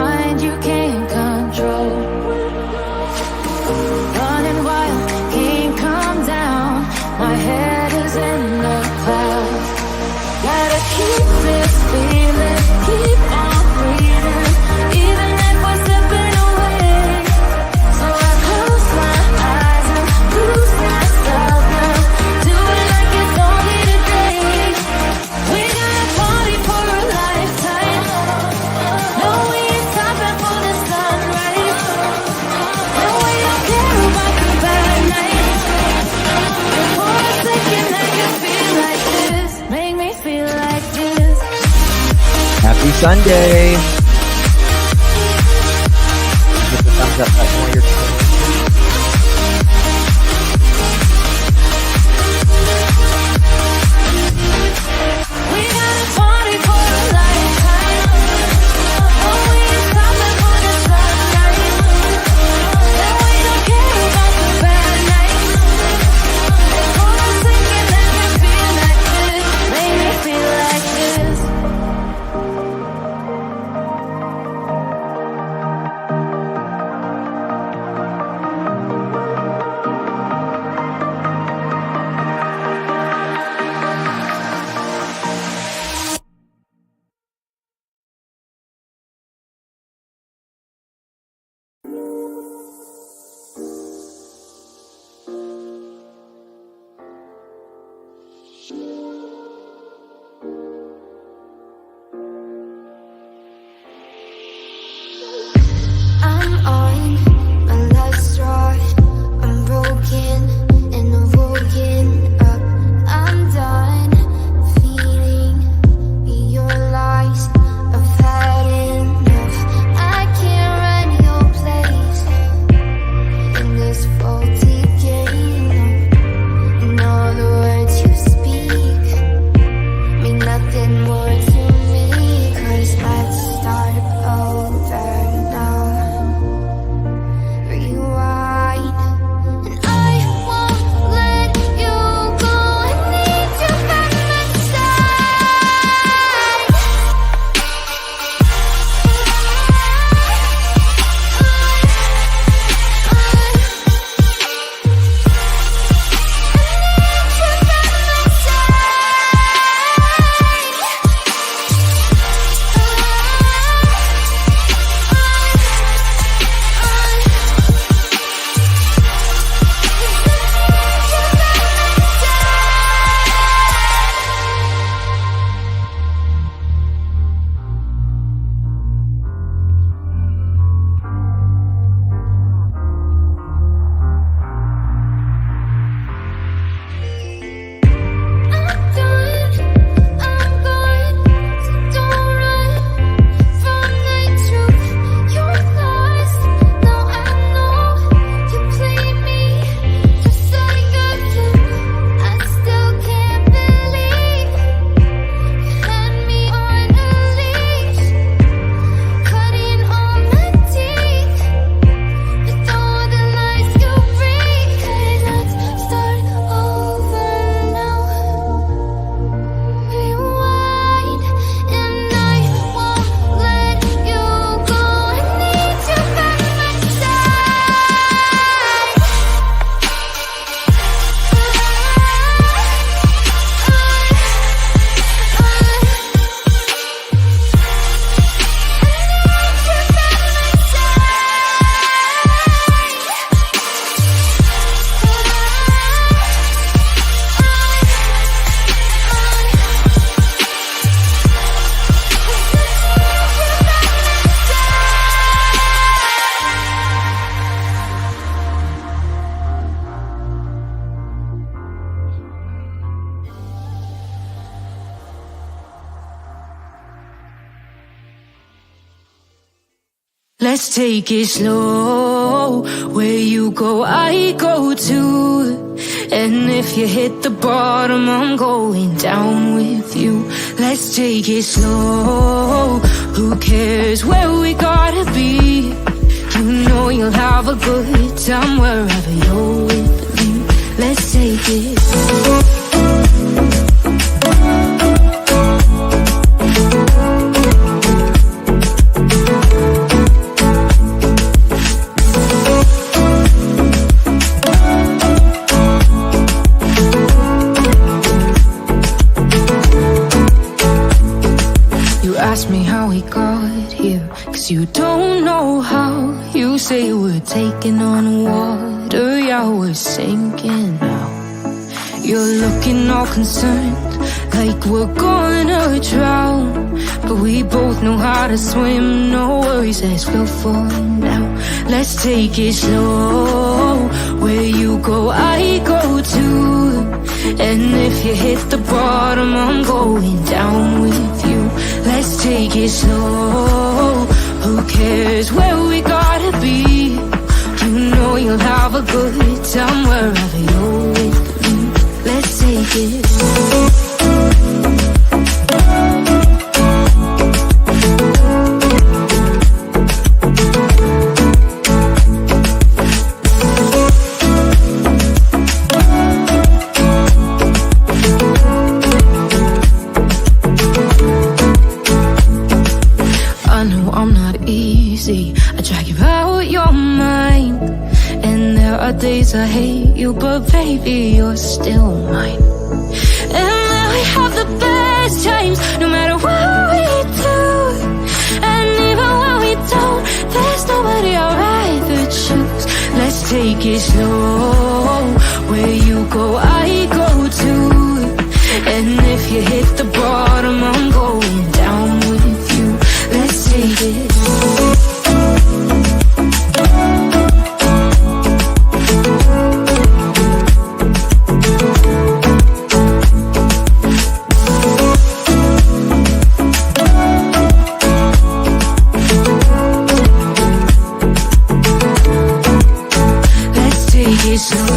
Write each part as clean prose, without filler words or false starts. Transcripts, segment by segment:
mind you can't control. Running wild, can't calm down. My head is in the clouds. Gotta keep this feeling, keep on breathing, even if we're slipping away. So I close my eyes and lose myself now. Do it like it's only today. We gotta party for a lifetime. No, we ain't stopping for the sunrise. No, we don't care about the bad nights. For a second I can feel like this. Make me feel like this. Happy Sunday! Hit the thumbs up button while you're playing. We gotta party for a lifetime. Oh, we ain't stopping for the sunrise. No, we don't care about the bad nights. For a second I can feel like this. Make me feel like this. I'm on my last straw. I'm broken and I'm woken up. I'm done feeding your lies. I've had enough. I can't run your place in this faulty game. And all the words you speak mean nothing more to me. 'Cause let's start over now. Rewind. And I won't let you go. I need you by my side. Let's take it slow. Where you go, I go too. And if you hit the bottom, I'm going down with you. Let's take it slow. Who cares where we gotta be? You know you'll have a good time wherever you're with me. Let's take it slow. 'Cause you don't know how. You say we're taking on water, yeah, we're sinking now. You're looking all concerned, like we're gonna drown. But we both know how to swim, no worries as we'll fall now. Let's take it slow, where you go, I go too. And if you hit the bottom, I'm going down with you. Let's take it slow, who cares where we gotta be? You know you'll have a good time wherever you're with me. Let's take it slow. I drag you out your mind, and there are days I hate you, but baby, you're still mine. And we have the best times, no matter what we do. And even when we don't, there's nobody I'd rather choose. Let's take it slow, where you go, I go too. And if you hit the bottom, I'm going down with you. Let's take it slow.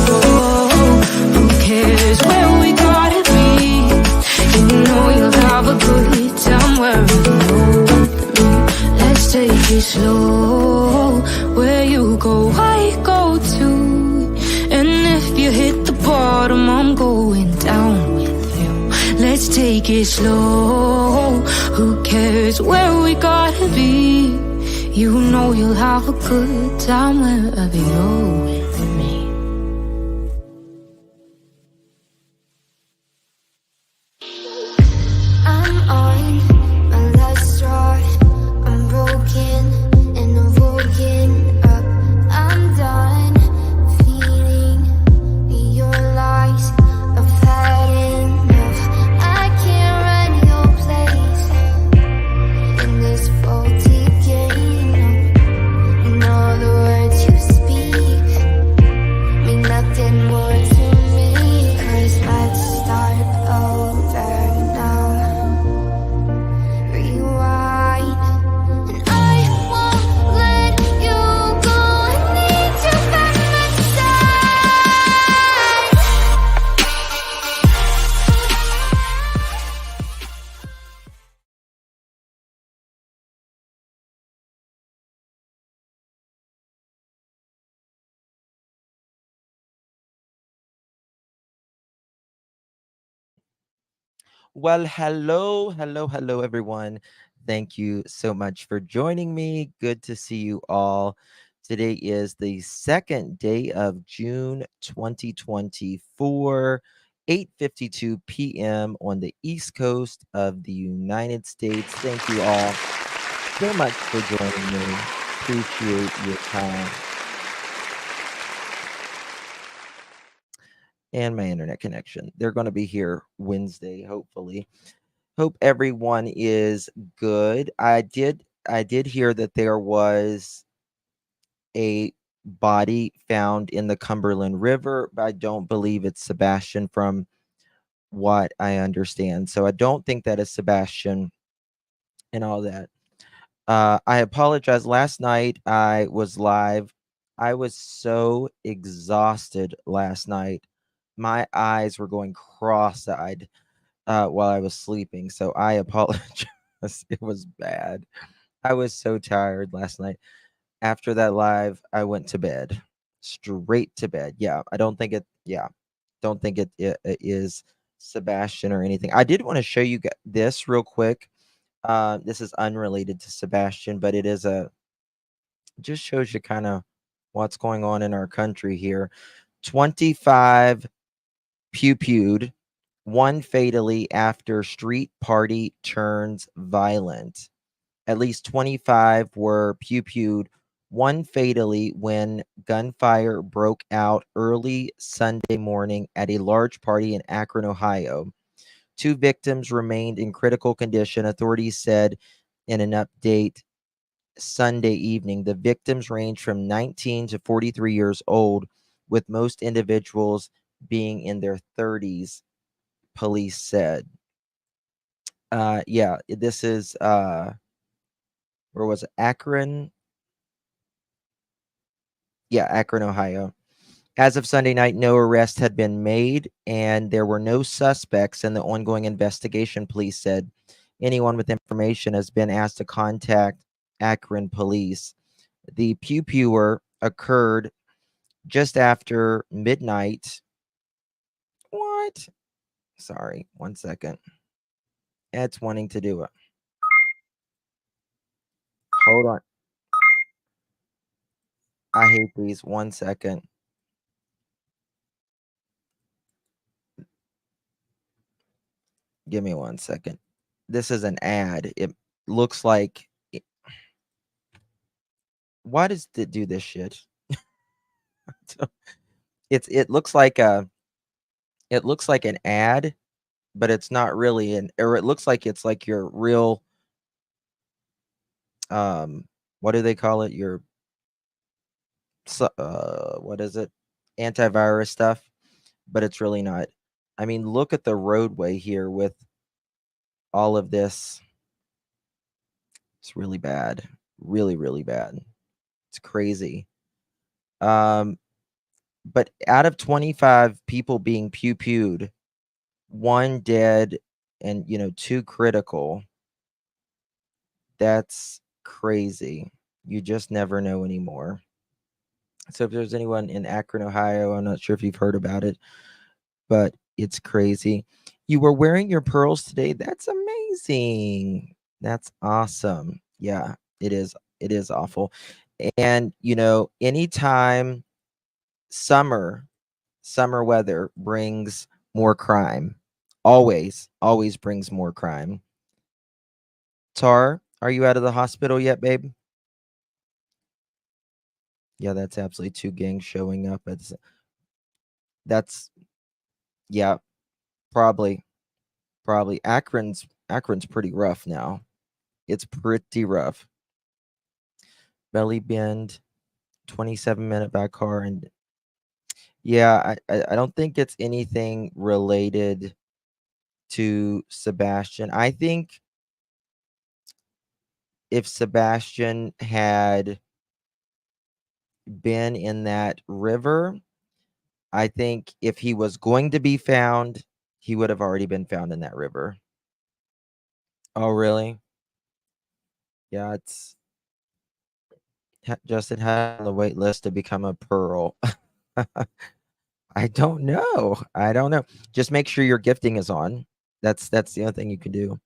Slow, who cares where we gotta be? You know you'll have a good time wherever you're with me. Let's take it slow, where you go, I go too. And if you hit the bottom, I'm going down with you. Let's take it slow, who cares where we gotta be? You know you'll have a good time wherever you're with me. Well, hello, everyone. Thank you so much for joining me. Good to see you all. Today is the second day of June 2024, 8:52 p.m. on the East Coast of the United States. Thank you all so much for joining me. Appreciate your time. And my internet connection. They're going to be here Wednesday, hopefully. Hope everyone is good. I did hear that there was a body found in the Cumberland River, but I don't believe it's Sebastian from what I understand. So I don't think that is Sebastian and all that. I apologize. Last night I was live. I was so exhausted last night. My eyes were going cross-eyed while I was sleeping. So I apologize. It was bad. I was so tired last night. After that live, I went to bed. Straight to bed. Yeah, I don't think it is Sebastian or anything. I did want to show you this real quick. This is unrelated to Sebastian, but just shows you kind of what's going on in our country here. 25 pew-pewed, one fatally after street party turns violent. At least 25 were pew-pewed, one fatally when gunfire broke out early Sunday morning at a large party in Akron, Ohio. Two victims remained in critical condition, authorities said in an update Sunday evening. The victims range from 19 to 43 years old, with most individuals being in their 30s, police said. Yeah, this is where was it? Akron? Yeah, Akron, Ohio. As of Sunday night, no arrest had been made, and there were no suspects in the ongoing investigation, police said. Anyone with information has been asked to contact Akron police. The pew-pewer occurred just after midnight. What? Sorry, 1 second. It's wanting to do it. Hold on. I hate these. 1 second. Give me 1 second. This is an ad. It looks like. Why does it do this shit? It looks like an ad, but it's not really an, or it looks like it's like your real what do they call it? Your what is it? Antivirus stuff, but it's really not. I mean, look at the roadway here with all of this. It's really bad. Really, really bad. It's crazy. Um, but out of 25 people being pew-pewed, one dead and two critical. That's crazy. You just never know anymore. So if there's anyone in Akron, Ohio, I'm not sure if you've heard about it, but it's crazy. You were wearing your pearls today. That's amazing. That's awesome. Yeah, it is. It is awful. And anytime summer summer weather brings more crime. Always brings more crime. Tar, are you out of the hospital yet, babe? Yeah, that's absolutely two gangs showing up. That's yeah, probably. Probably. Akron's pretty rough now. It's pretty rough. Belly bend, 27-minute back car, and yeah, I don't think it's anything related to Sebastian. I think if Sebastian had been in that river, I think if he was going to be found, he would have already been found in that river. Oh, really? Yeah, it's Justin had on the wait list to become a pearl. I don't know. I don't know. Just make sure your gifting is on. That's the other thing you can do.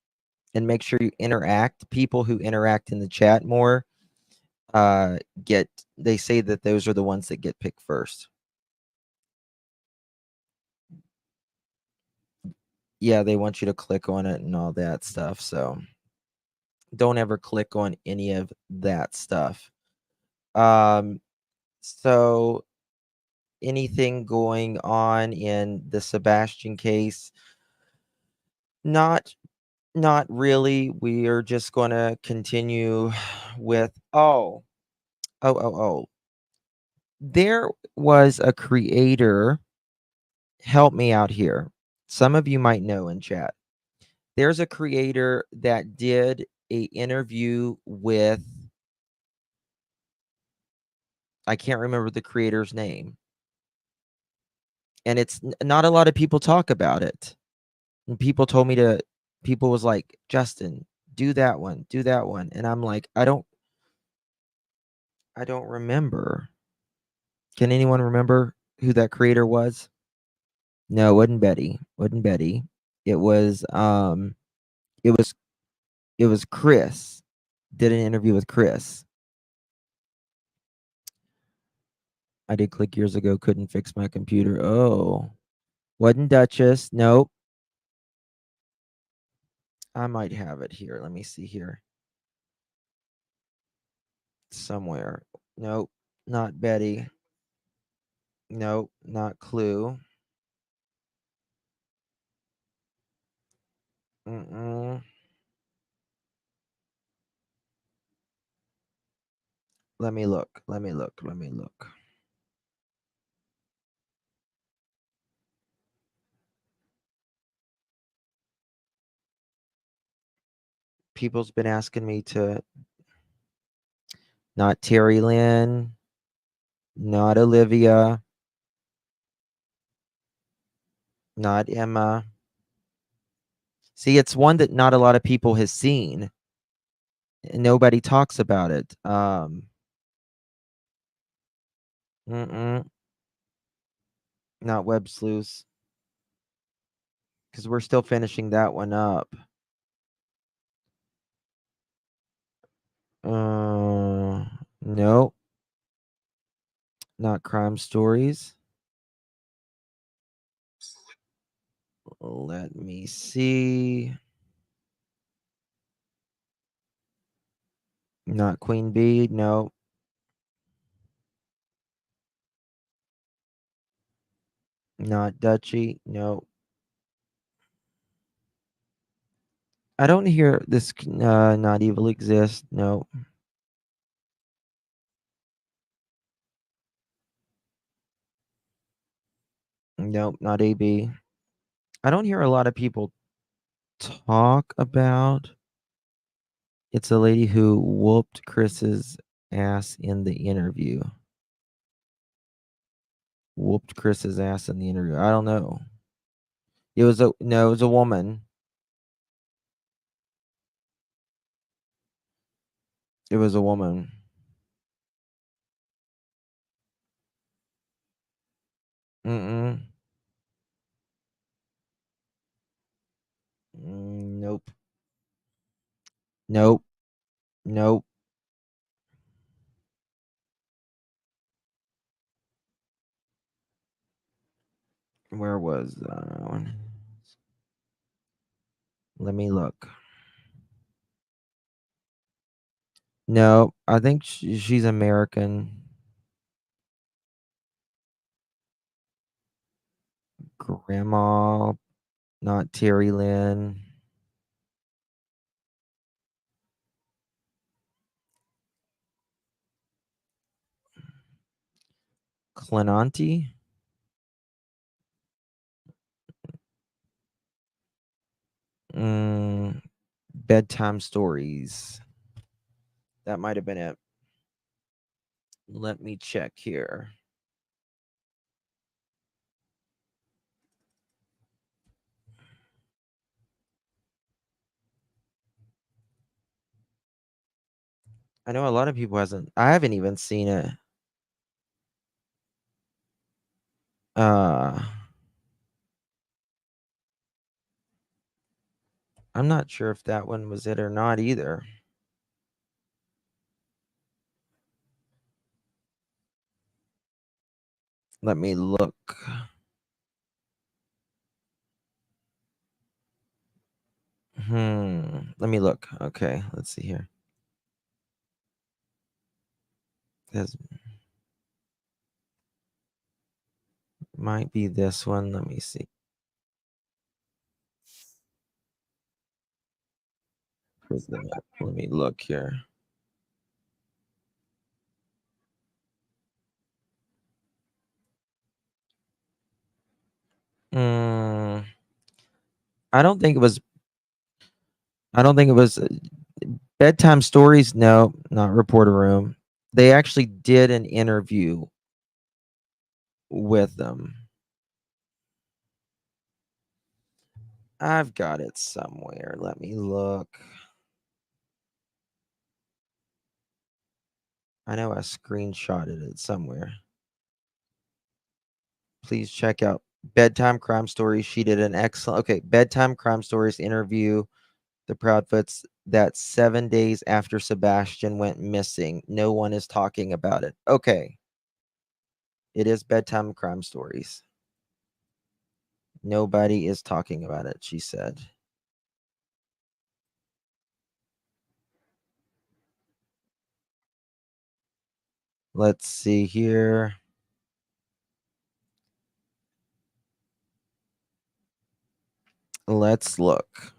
And make sure you interact. People who interact in the chat more get they say that those are the ones that get picked first. Yeah, they want you to click on it and all that stuff. So don't ever click on any of that stuff. Um so anything going on in the Sebastian case? Not Not really. We are just going to continue with oh. There was a creator, help me out here. Some of you might know in chat. There's a creator that did a interview with, I can't remember the creator's name. And it's not a lot of people talk about it. And people was like, "Justin, do that one, do that one." And I'm like, I don't remember. Can anyone remember who that creator was? No, it wasn't Betty. Wasn't Betty. It was it was it was Chris. Did an interview with Chris. I did click years ago, couldn't fix my computer. Oh. Wasn't Duchess. Nope. I might have it here. Let me see here. somewhere. Nope, not Betty. Nope, not Clue. Mm-mm. Let me look. Let me look. Let me look. People's been asking me to not Terry Lynn, not Olivia, not Emma. See, it's one that not a lot of people has seen. And nobody talks about it. Mm-mm, not Web Sleuths, because we're still finishing that one up. No, not Crime Stories. Let me see. Not Queen Bee. No. Not Dutchy. No. I don't hear this. Not Evil Exist. No. Nope. Not AB. I don't hear a lot of people talk about. It's a lady who whooped Chris's ass in the interview. Whooped Chris's ass in the interview. I don't know. It was a no. It was a woman. It was a woman. Mm-mm. Nope. Nope. Nope. Where was that one? Let me look. No, I think she's American. Grandma, not Terry Lynn. Clenanti. Mm, bedtime stories. That might have been it. Let me check here. I know a lot of people hasn't. I haven't even seen it. Uh, I'm not sure if that one was it or not either. Let me look. Let me look. Okay, let's see here. This might be this one. Let me see. Let me look here. Mm, I don't think it was. I don't think it was bedtime stories. No, not Reporter Room. They actually did an interview with them. I've got it somewhere. Let me look. I know I screenshotted it somewhere. Please check out Bedtime Crime Stories. She did an excellent. Okay, Bedtime Crime Stories interview the Proudfoots. That's 7 days after Sebastian went missing. No one is talking about it. Okay, it is Bedtime Crime Stories. Nobody is talking about it, she said. Let's see here. Let's look.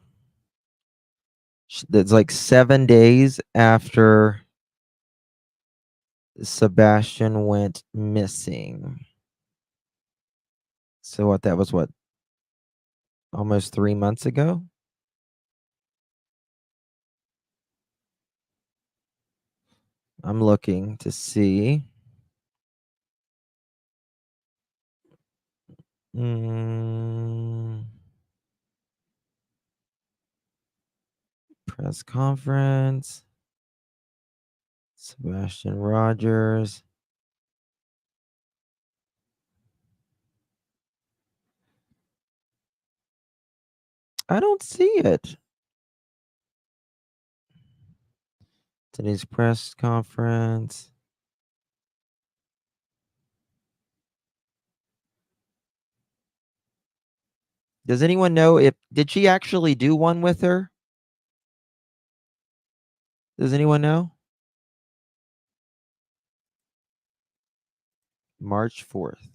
It's like 7 days after Sebastian went missing. So what, that was what, almost 3 months ago? I'm looking to see. Press conference. Sebastian Rogers. I don't see it. Today's press conference. Does anyone know if did she actually do one with her? Does anyone know? March 4th.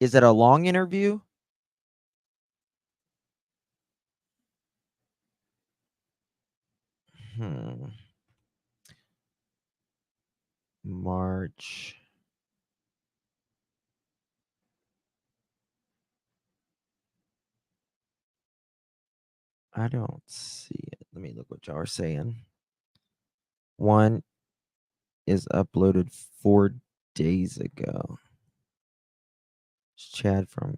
Is it a long interview? March. I don't see it. Let me look what y'all are saying. One is uploaded 4 days ago. It's Chad from.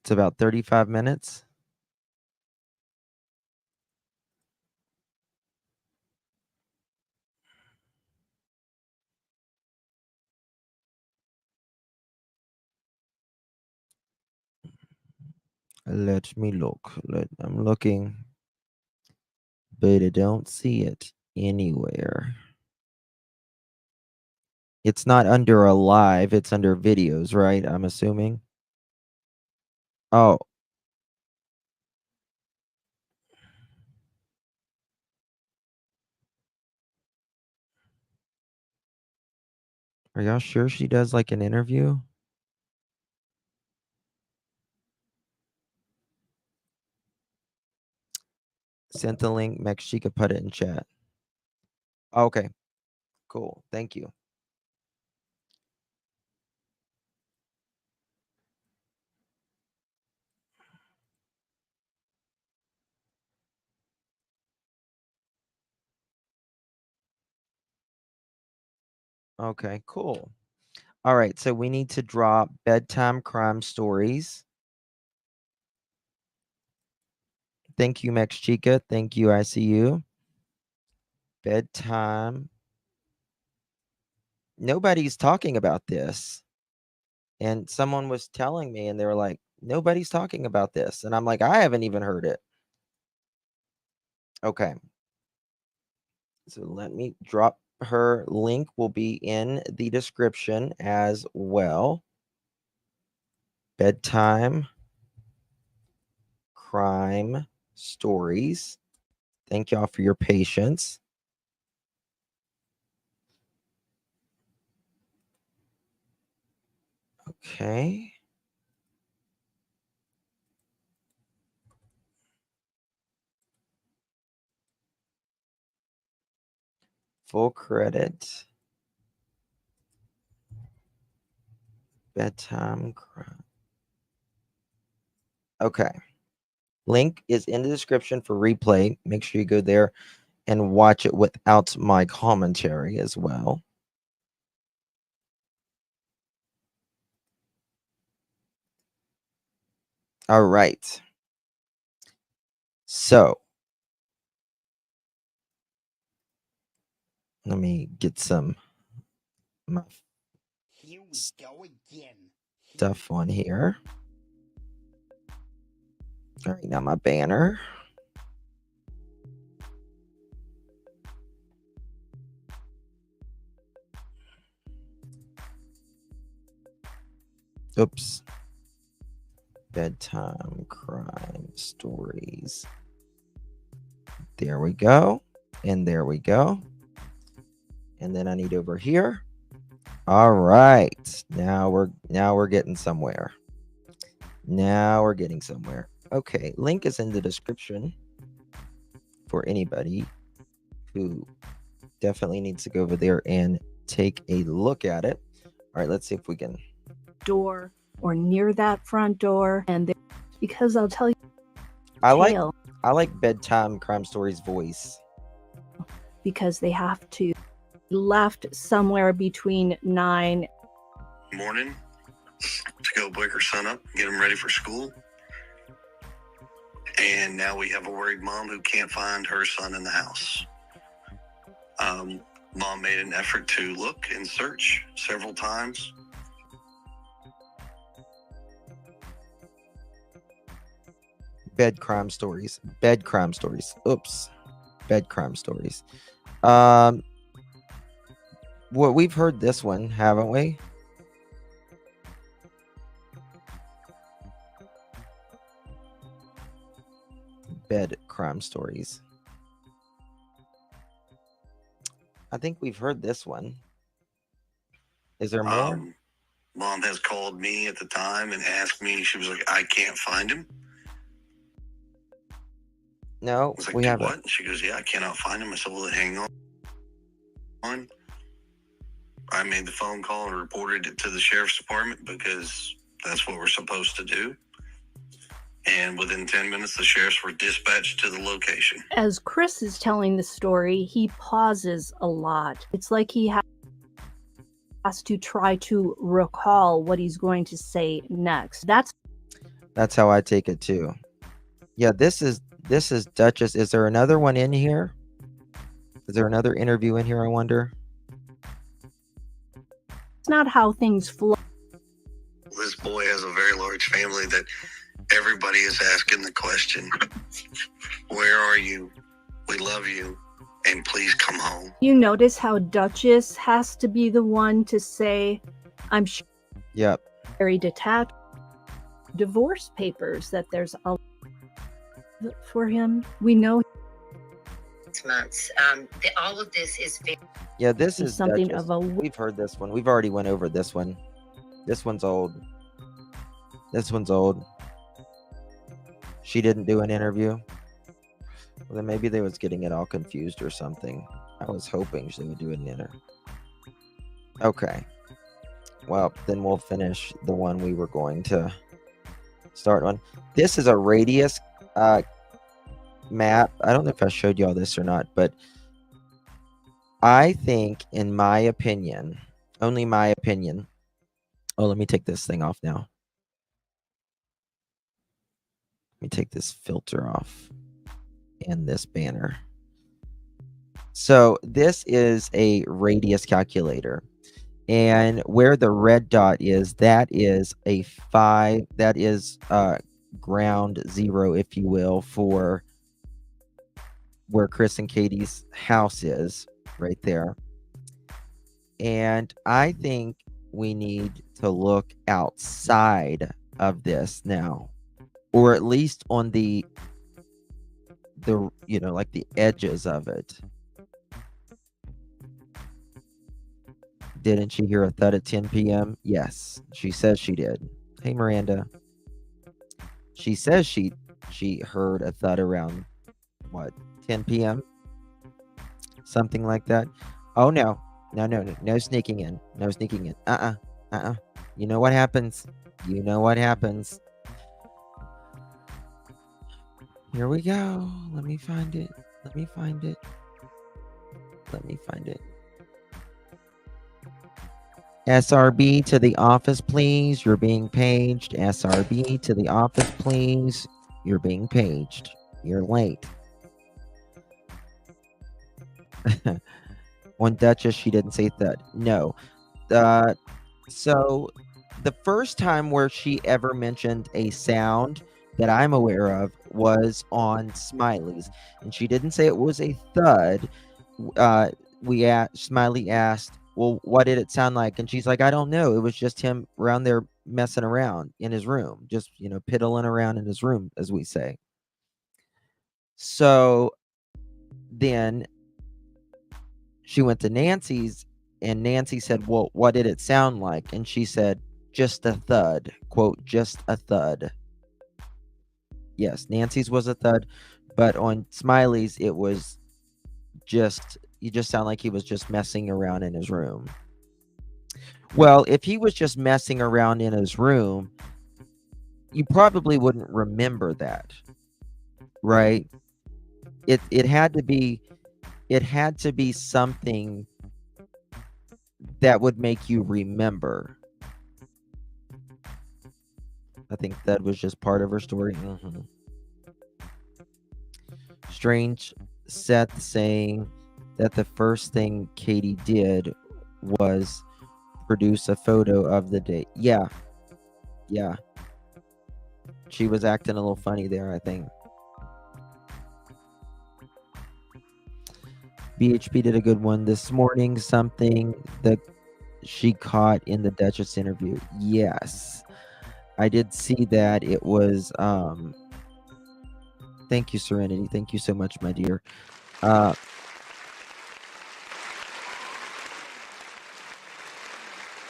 It's about 35 minutes. Let me look. I'm looking, but I don't see it anywhere. It's not under a live, it's under videos, right? I'm assuming. Oh. Are y'all sure she does like an interview? Sent the link. Max Chica put it in chat. Okay. Cool. Thank you. Okay, cool. All right, so we need to drop bedtime crime stories. Thank you, Max Chica. Thank you, ICU. Bedtime. Nobody's talking about this. And someone was telling me, and they were like, nobody's talking about this. And I'm like, I haven't even heard it. Okay. So let me drop her link, will be in the description as well. Bedtime crime stories. Thank y'all for your patience. Okay. Full credit. Bedtime crime. Okay. Link is in the description for replay. Make sure you go there and watch it without my commentary as well. All right. So let me get some my stuff on here. All right, now my banner. Oops. Bedtime crime stories. There we go. And there we go. And then I need over here. All right. Now we're getting somewhere. Now we're getting somewhere. Okay, link is in the description for anybody who definitely needs to go over there and take a look at it. All right, let's see if we can. Door or near that front door, and because I'll tell you, I like bedtime crime stories voice because they have to left somewhere between 9 morning to go wake her son up, get him ready for school. And now we have a worried mom who can't find her son in the house. Mom made an effort to look and search several times. Bed crime stories. Oops. Bed crime stories. Well, we've heard this one, haven't we? Bed crime stories. I think we've heard this one. Is there more? Mom has called me at the time and asked me, she was like, I can't find him. No, I was like, we haven't. What? She goes, yeah, I cannot find him. I said, well, hang on. I made the phone call and reported it to the sheriff's department because that's what we're supposed to do. And within 10 minutes, the sheriffs were dispatched to the location. As Chris is telling the story, he pauses a lot. It's like he has to try to recall what he's going to say next. That's how I take it too. Yeah, this is Duchess. Is there another one in here? Is there another interview in here, I wonder? It's not how things flow. This boy has a very large family that everybody is asking the question, where are you? We love you, and please come home. You notice how Duchess has to be the one to say, I'm sure. Yep. Very detached. Divorce papers that there's a for him. We know months. All of this is very. Yeah, this is something Duchess. of a. We've heard this one. We've already went over this one. This one's old. She didn't do an interview. Well, then maybe they was getting it all confused or something. I was hoping she would do an interview. Okay. Well, then we'll finish the one we were going to start on. This is a radius map. I don't know if I showed y'all this or not, but I think, in my opinion, only my opinion. Oh, let me take this thing off now. Let me take this filter off and this banner. So this is a radius calculator. And where the red dot is, that is a 5. That is ground zero, if you will, for where Chris and Katie's house is, right there. And I think we need to look outside of this now, or at least on the like the edges of it. Didn't she hear a thud at 10 p.m.? Yes, she says she did. Hey, Miranda. She says she heard a thud around, what, 10 p.m.? Something like that. Oh, no. No sneaking in. No sneaking in. You know what happens. Here we go. Let me find it. SRB to the office, please. You're being paged. SRB to the office, please. You're being paged. You're late. On Duchess, she didn't say that. No. So the first time where she ever mentioned a sound that I'm aware of was on Smiley's, and she didn't say it was a thud. Smiley asked, well, what did it sound like? And she's like, I don't know. It was just him around there messing around in his room, just, piddling around in his room, as we say. So then She went to Nancy's, and Nancy said, well, what did it sound like? And she said, just a thud. Quote, just a thud. Yes, Nancy's was a thud, but on Smiley's, it was just, you just sound like he was just messing around in his room. Well, if he was just messing around in his room, you probably wouldn't remember that, right? It had to be something that would make you remember. I think that was just part of her story. Strange, Seth saying that the first thing Katie did was produce a photo of the date. Yeah. She was acting a little funny there, I think. BHP did a good one this morning. Something that she caught in the Duchess interview. Yes, I did see that. It was thank you, Serenity. Thank you so much, my dear.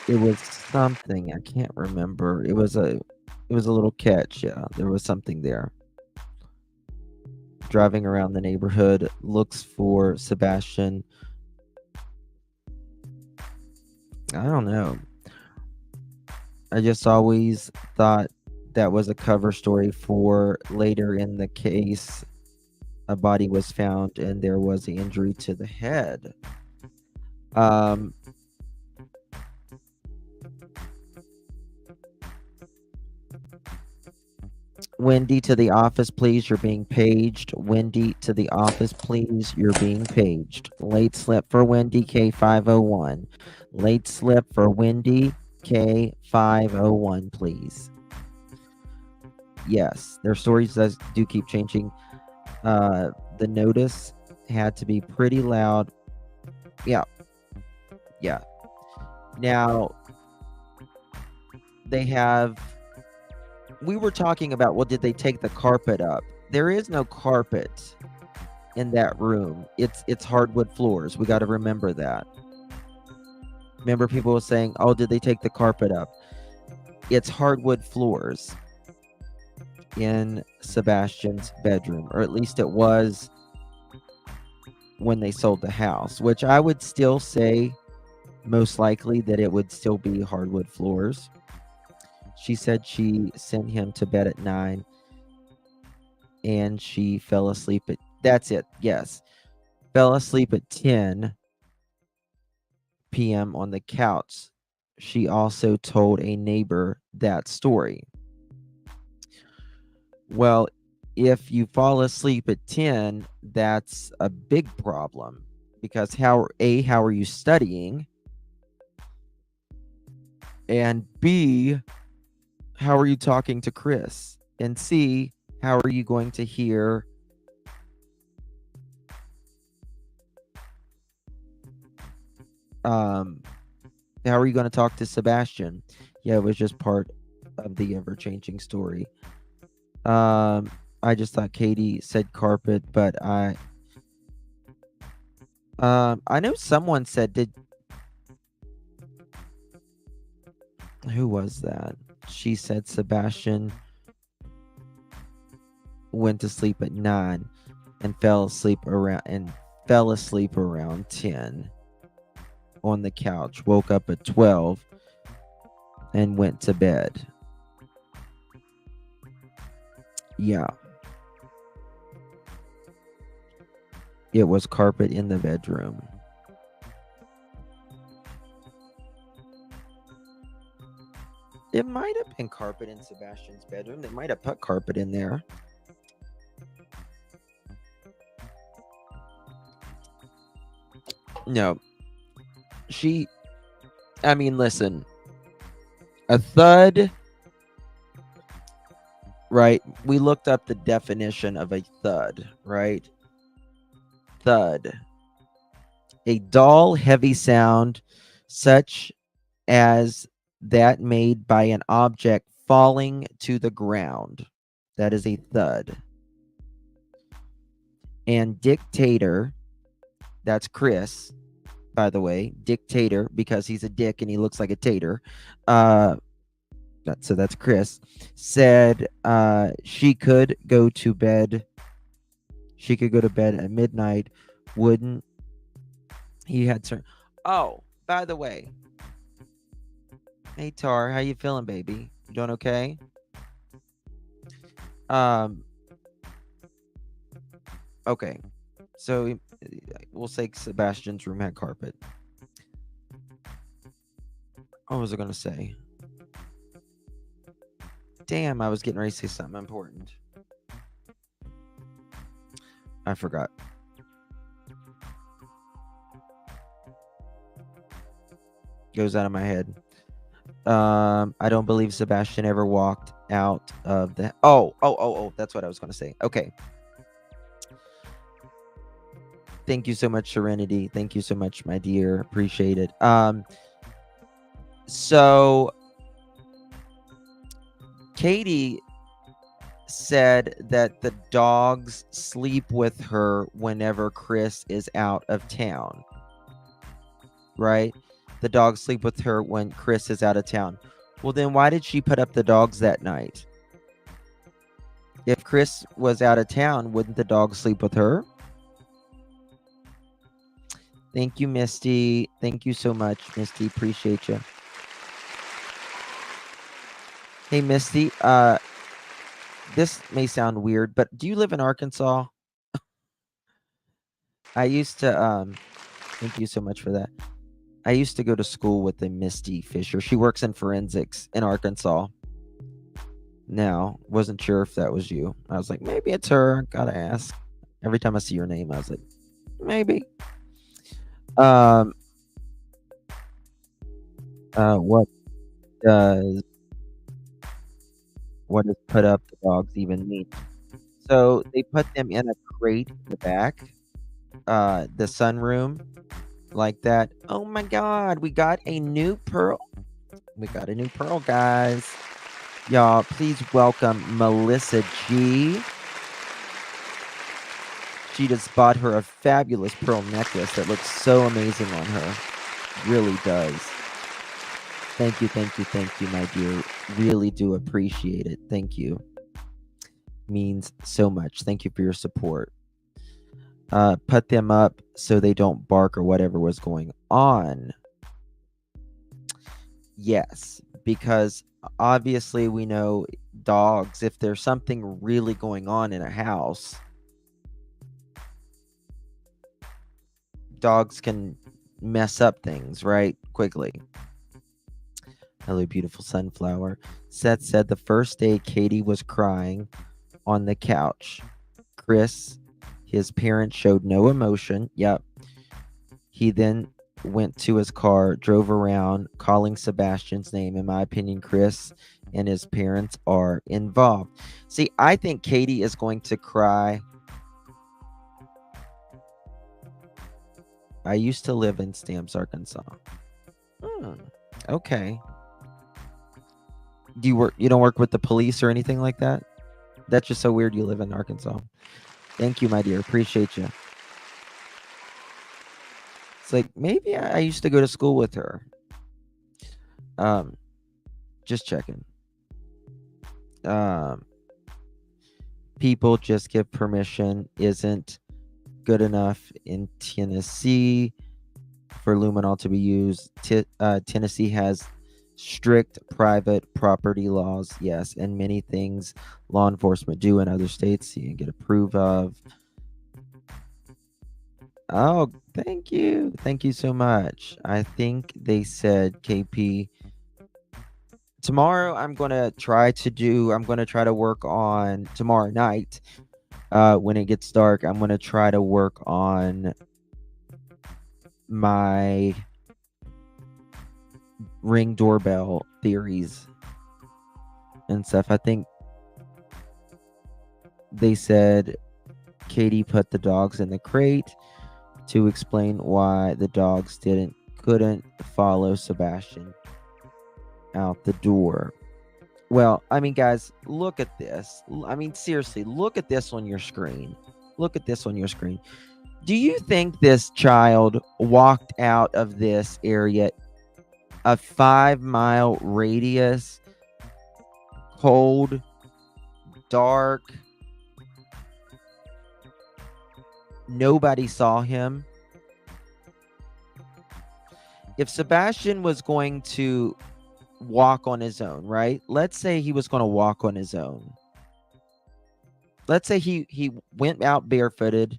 It was something, I can't remember. It was a little catch. Yeah, there was something there. Driving around the neighborhood, looks for Sebastian. I don't know. I just always thought that was a cover story for later in the case. A body was found and there was an injury to the head. Wendy, to the office, please. You're being paged. Wendy, to the office, please. You're being paged. Late slip for Wendy, K501. Late slip for Wendy, K501, please. Yes, their stories do keep changing. The notice had to be pretty loud. Yeah. Now, we were talking about, well, did they take the carpet up? There is no carpet in that room. It's hardwood floors. We got to remember that. Remember, people were saying, oh, did they take the carpet up? It's hardwood floors in Sebastian's bedroom, or at least it was when they sold the house, which I would still say most likely that it would still be hardwood floors. She said she sent him to bed at 9 and she fell asleep at, that's it, yes. Fell asleep at 10 p.m. on the couch. She also told a neighbor that story. Well, if you fall asleep at 10, that's a big problem, because how are you studying? And B, how are you talking to Chris? And C, how are you going to hear how are you going to talk to Sebastian? Yeah, it was just part of the ever-changing story. I just thought Katie said carpet, but I know someone said, who was that? She said Sebastian went to sleep at 9 and fell asleep around 10 on the couch, woke up at 12 and went to bed. Yeah. It was carpet in the bedroom. It might have been carpet in Sebastian's bedroom. They might have put carpet in there. No. Listen. A thud, right? We looked up the definition of a thud, right? Thud. A dull, heavy sound such as that made by an object falling to the ground. That is a thud. And dictator, that's Chris, by the way, dictator, because he's a dick and he looks like a tater. So that's Chris, said she could go to bed. She could go to bed at midnight. Wouldn't he had certain? Oh, by the way, hey Tar, how you feeling, baby? You doing okay? Okay, so we'll say Sebastian's room had carpet. What was I gonna say? Damn, I was getting ready to say something important. I forgot. Goes out of my head. I don't believe Sebastian ever walked out of the. Oh. That's what I was going to say. Okay. Thank you so much, Serenity. Thank you so much, my dear. Appreciate it. So Katie said that the dogs sleep with her whenever Chris is out of town. Right? The dogs sleep with her when Chris is out of town. Well, then why did she put up the dogs that night? If Chris was out of town, wouldn't the dogs sleep with her? Thank you, Misty. Thank you so much, Misty. Appreciate you. Hey, Misty. This may sound weird, but do you live in Arkansas? I used to thank you so much for that. I used to go to school with a Misty Fisher. She works in forensics in Arkansas. Now, wasn't sure if that was you. I was like, maybe it's her. I gotta ask. Every time I see your name, I was like, maybe. What does put up the dogs even mean? So they put them in a crate in the back, the sunroom, like that. Oh my God, we got a new pearl. We got a new pearl, guys. Y'all, please welcome Melissa G. She just bought her a fabulous pearl necklace that looks so amazing on her. Really does. Thank you, my dear. Really do appreciate it. Thank you. Means so much. Thank you for your support. Put them up so they don't bark or whatever was going on. Yes, because obviously we know dogs, if there's something really going on in a house, dogs can mess up things, right? Quickly. Hello, beautiful sunflower. Seth said the first day Katie was crying on the couch. Chris, his parents, showed no emotion. Yep. He then went to his car, drove around, calling Sebastian's name. In my opinion, Chris and his parents are involved. See, I think Katie is going to cry. I used to live in Stamps, Arkansas. Okay. Do you work? You don't work with the police or anything like that? That's just so weird. You live in Arkansas. Thank you, my dear. Appreciate you. It's like maybe I used to go to school with her. Just checking. People just give permission isn't good enough in Tennessee for luminol to be used. Tennessee has strict private property laws, yes, and many things law enforcement do in other states you can get approved of. Oh, thank you so much. I think they said KP tomorrow. I'm gonna try to work on tomorrow night when it gets dark. I'm gonna try to work on my Ring doorbell theories and stuff. I think they said Katie put the dogs in the crate to explain why the dogs couldn't follow Sebastian out the door. Well, I mean, guys, look at this. I mean, seriously, look at this on your screen. Look at this on your screen. Do you think this child walked out of this area, a 5-mile radius, cold, dark, nobody saw him? If Sebastian was going to walk on his own, right? Let's say he was going to walk on his own. Let's say he went out barefooted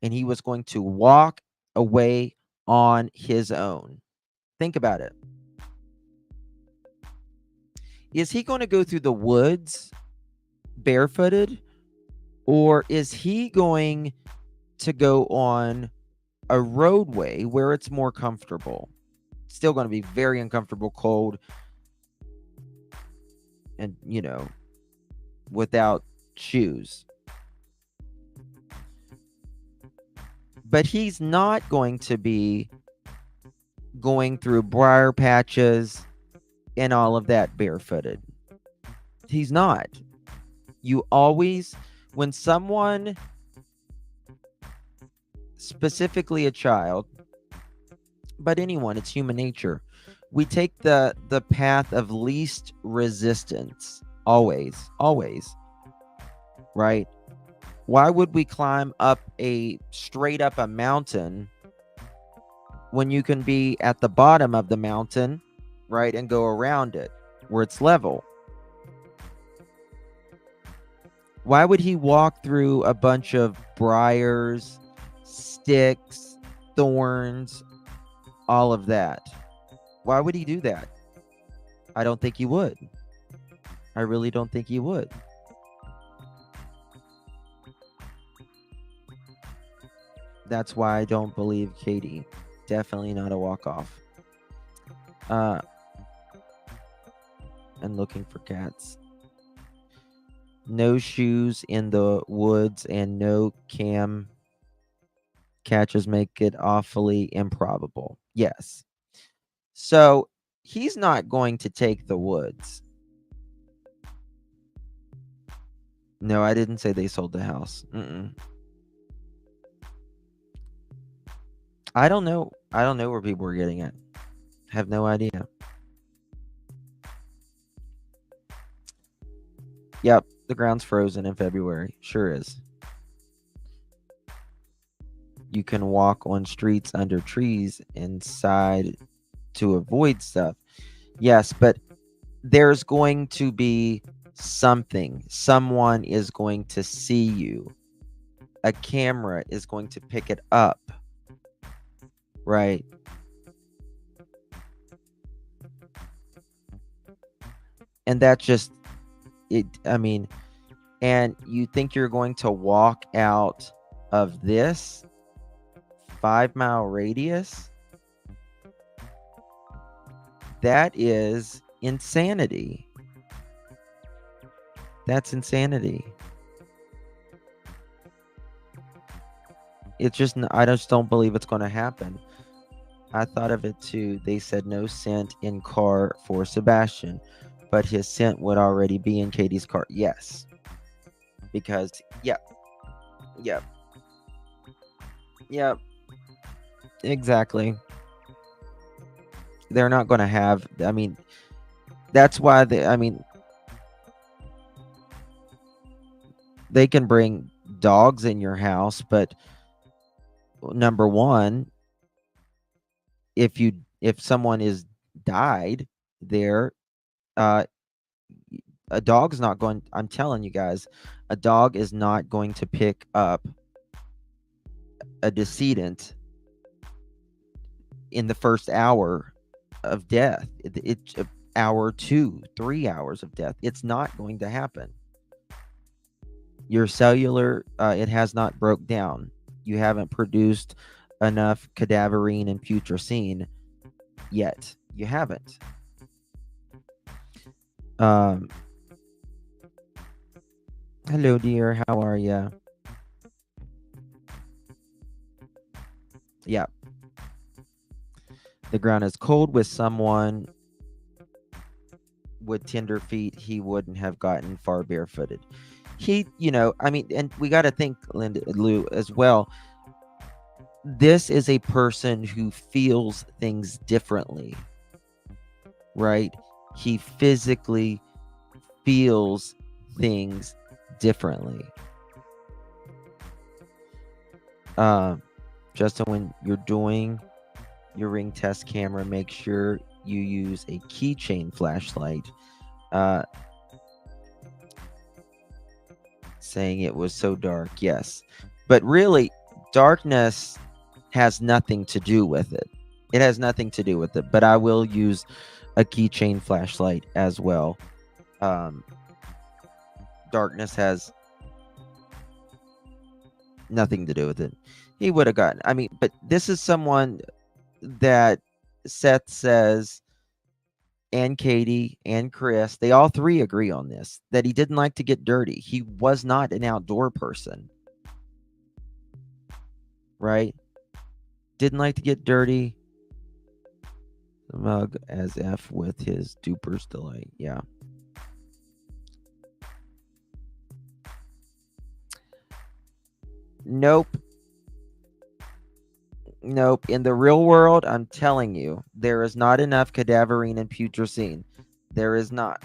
and he was going to walk away on his own. Think about it. Is he going to go through the woods barefooted, or is he going to go on a roadway where it's more comfortable? Still going to be very uncomfortable, cold, and, without shoes. But he's not going to be going through briar patches and all of that barefooted. He's not. You always, when someone, specifically a child, but anyone, it's human nature, we take the path of least resistance. Always, right? Why would we climb up straight up a mountain when you can be at the bottom of the mountain, right, and go around it where it's level? Why would he walk through a bunch of briars, sticks, thorns, all of that? Why would he do that? I don't think he would. I really don't think he would. That's why I don't believe Katie. Definitely not a walk-off. And looking for cats. No shoes in the woods and no cam catches make it awfully improbable. Yes. So he's not going to take the woods. No, I didn't say they sold the house. I don't know. I don't know where people were getting it. Have no idea. Yep, the ground's frozen in February. Sure is. You can walk on streets under trees inside to avoid stuff. Yes, but there's going to be something. Someone is going to see you. A camera is going to pick it up. Right. And that's just it. I mean, and you think you're going to walk out of this 5-mile radius? That is insanity. That's insanity. It's just, I just don't believe it's going to happen. I thought of it too. They said no scent in car for Sebastian, but his scent would already be in Katie's car. Yes. Because, yep. Exactly. They're not going to have, I mean, that's why they can bring dogs in your house, but number one, if someone is died there, a dog's not going, I'm telling you guys, a dog is not going to pick up a decedent in the first hour of death. It's hour 2, 3 hours of death. It's not going to happen. Your cellular, it has not broke down. You haven't produced enough cadaverine and putrescine yet. You haven't. Hello, dear. How are you? Yeah. The ground is cold. With someone with tender feet, he wouldn't have gotten far barefooted. He, and we got to think, Lou, as well. this is a person who feels things differently, right? He physically feels things differently. Justin, when you're doing your ring test camera, make sure you use a keychain flashlight. Saying it was so dark, yes. But really, darkness has nothing to do with it. It has nothing to do with it, but I will use a keychain flashlight as well. Darkness has nothing to do with it. He would have gotten, I mean, but this is someone that Seth says, and Katie and Chris, they all three agree on this, that he didn't like to get dirty. He was not an outdoor person, right? Didn't like to get dirty. Mug as F with his duper's delight. Yeah. Nope. Nope. In the real world, I'm telling you, there is not enough cadaverine and putrescine. There is not.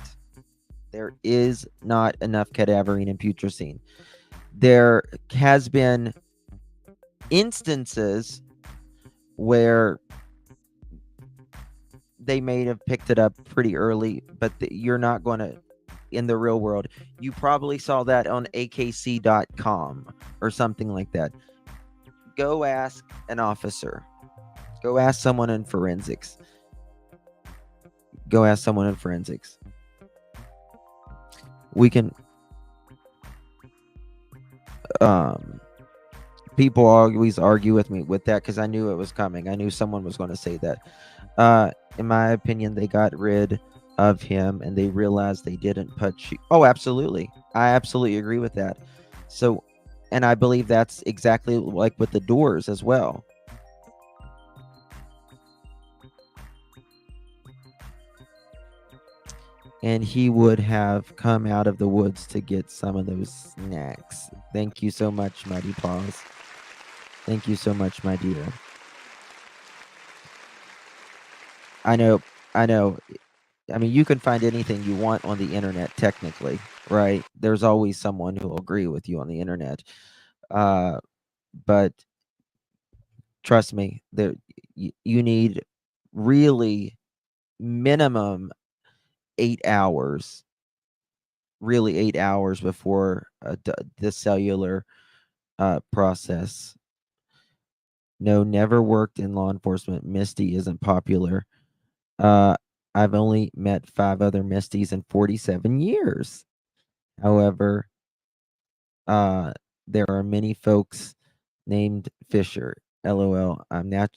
There is not enough cadaverine and putrescine. There has been instances where they may have picked it up pretty early, but you're not going to, in the real world. You probably saw that on akc.com or something like that. Go ask an officer. Go ask someone in forensics. Go ask someone in forensics. We can people always argue with me with that because I knew it was coming. I knew someone was going to say that. In my opinion, they got rid of him and they realized they didn't put you. Oh, absolutely. I absolutely agree with that. So, and I believe that's exactly like with the Doors as well. And he would have come out of the woods to get some of those snacks. Thank you so much, Mighty Paws. Thank you so much, my dear. I know. I mean, you can find anything you want on the internet, technically, right? There's always someone who will agree with you on the internet. But trust me, there you need really minimum 8 hours, really 8 hours before the cellular process. No, never worked in law enforcement. Misty isn't popular. I've only met 5 other Misties in 47 years. However, there are many folks named Fisher. LOL. I'm not.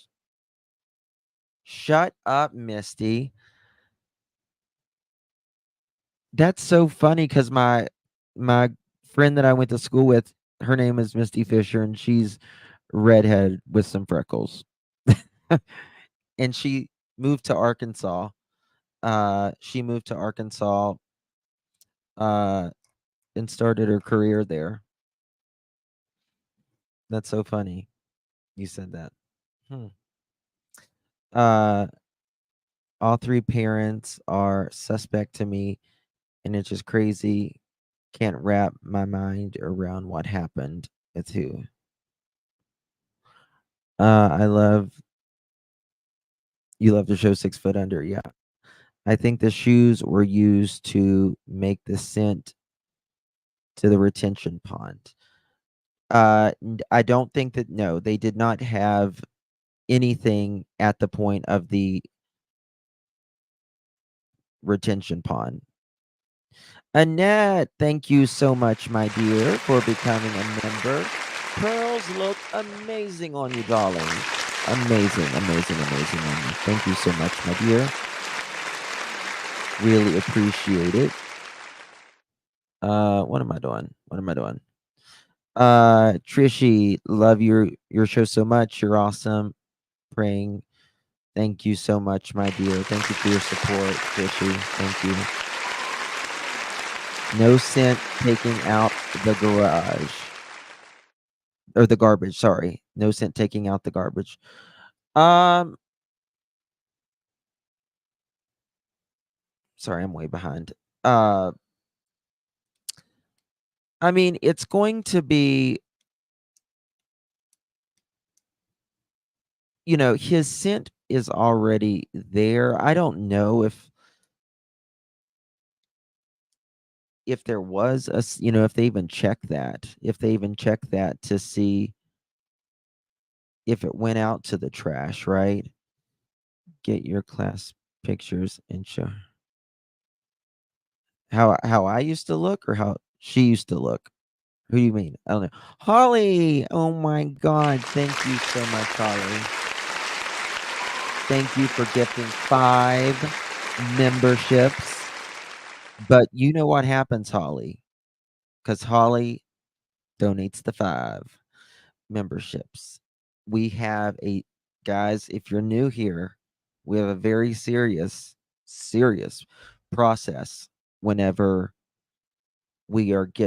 Shut up, Misty. That's so funny because my friend that I went to school with, her name is Misty Fisher, and she's redhead with some freckles. And she moved to Arkansas. She moved to Arkansas and started her career there. That's so funny. You said that. All 3 parents are suspect to me, and it's just crazy. Can't wrap my mind around what happened. It's who. I love you love the show 6 Foot Under. Yeah. I think the shoes were used to make the scent to the retention pond. I don't think that, no, they did not have anything at the point of the retention pond. Annette, thank you so much, my dear, for becoming a member. Pearls look amazing on you, darling. Amazing on you. Thank you so much, my dear. Really appreciate it. What am I doing? Trishy, love your show so much. You're awesome. Praying. Thank you so much, my dear. Thank you for your support, Trishy. Thank you. No scent taking out the garage. Or the garbage, sorry. No scent taking out the garbage. Sorry, I'm way behind. I mean, it's going to be, his scent is already there. I don't know if there was if they even checked that to see if it went out to the trash, right? Get your class pictures and show how I used to look or how she used to look. Who do you mean? I don't know. Holly, oh my God. Thank you so much, Holly. Thank you for gifting 5 memberships. But you know what happens, Holly? Because Holly donates the 5 memberships. We have guys, if you're new here, we have a very serious process whenever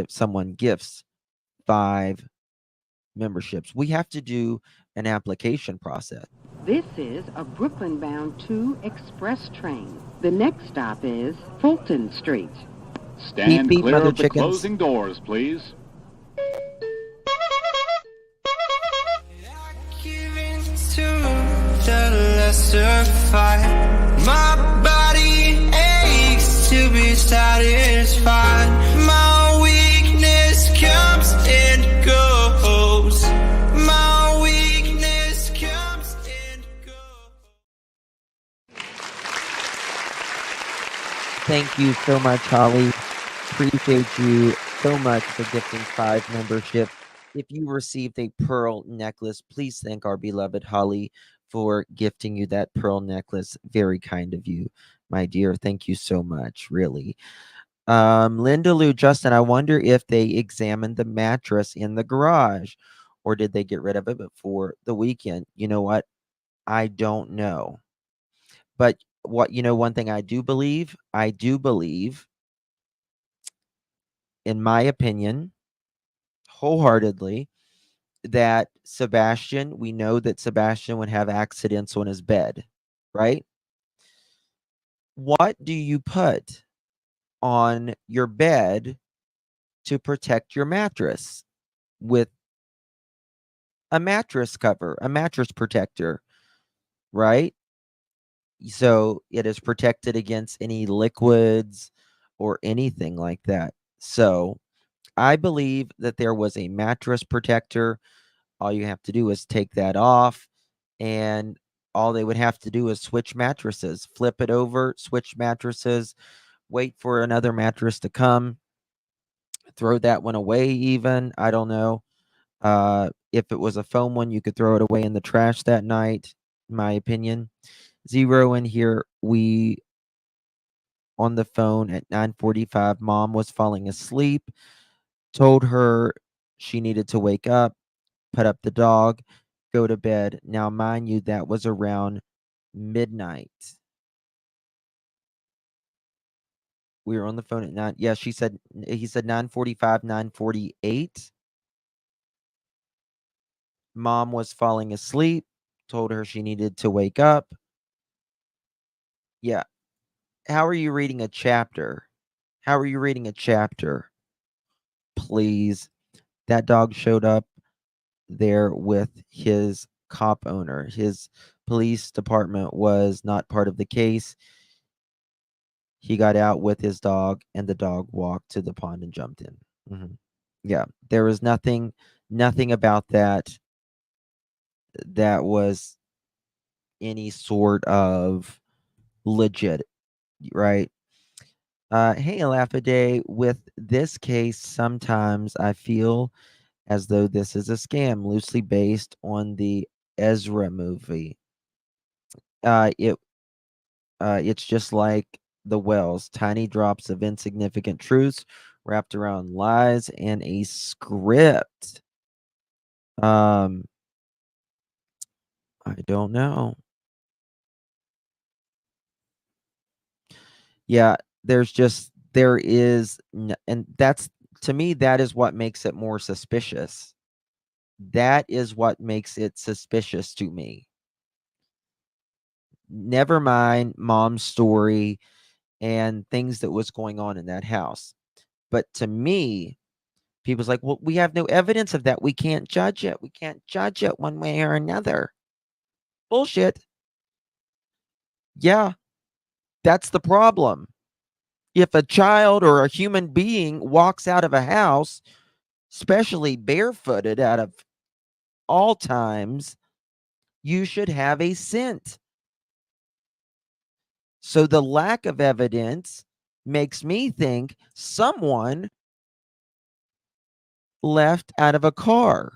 someone gifts 5 memberships. We have to do an application process. This is a Brooklyn-bound 2 express train. The next stop is Fulton Street. Stand Beep, beep, clear mother of the chickens. closing doors, please. My body aches to be satisfied. My weakness comes and goes. My weakness comes and goes. Thank you so much, Holly. Appreciate you so much for gifting 5 membership. If you received a pearl necklace, please thank our beloved Holly for gifting you that pearl necklace. Very kind of you, my dear. Thank you so much, really. Linda Lou, Justin, I wonder if they examined the mattress in the garage or did they get rid of it before the weekend? You know what? I don't know. But one thing I do believe, in my opinion, wholeheartedly, that we know that Sebastian would have accidents on his bed, right? What do you put on your bed to protect your mattress? With a mattress cover, a mattress protector, right? So it is protected against any liquids or anything like that. So I believe that there was a mattress protector. All you have to do is take that off, and all they would have to do is switch mattresses, flip it over, switch mattresses, wait for another mattress to come, throw that one away even. I don't know. If it was a foam one, you could throw it away in the trash that night, in my opinion. Zero in here. We on the phone at 9:45. Mom was falling asleep. Told her she needed to wake up, put up the dog, go to bed. Now, mind you, that was around midnight. We were on the phone at 9. Yeah, he said 9:45, 9:48. Mom was falling asleep, told her she needed to wake up. Yeah. How are you reading a chapter? Please. That dog showed up there with his cop owner. His police department was not part of the case. He got out with his dog and the dog walked to the pond and jumped in. Yeah, there was nothing about that was any sort of legit, right? Hey, Lafaday, with this case, sometimes I feel as though this is a scam loosely based on the Ezra movie. It's just like the Wells, tiny drops of insignificant truths wrapped around lies and a script. I don't know. Yeah, and that's, to me, that is what makes it more suspicious That is what makes it suspicious to me. Never mind mom's story and things that was going on in that house. But to me, people's like, well, we have no evidence of that. We can't judge it. We can't judge it one way or another. Bullshit. Yeah, that's the problem. If a child or a human being walks out of a house, especially barefooted out of all times, you should have a scent. So the lack of evidence makes me think someone left out of a car.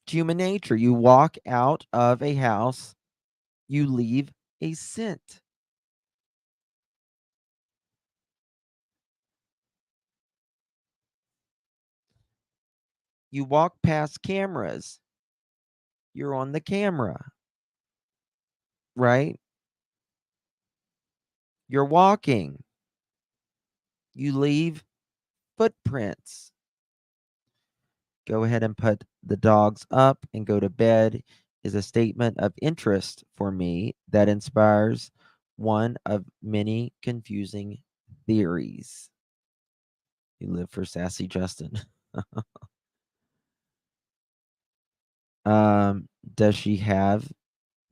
Human nature. You walk out of a house, you leave a scent. You walk past cameras, you're on the camera, right? You're walking, you leave footprints. Go ahead and put the dogs up and go to bed is a statement of interest for me that inspires one of many confusing theories. You live for Sassy Justin. Does she have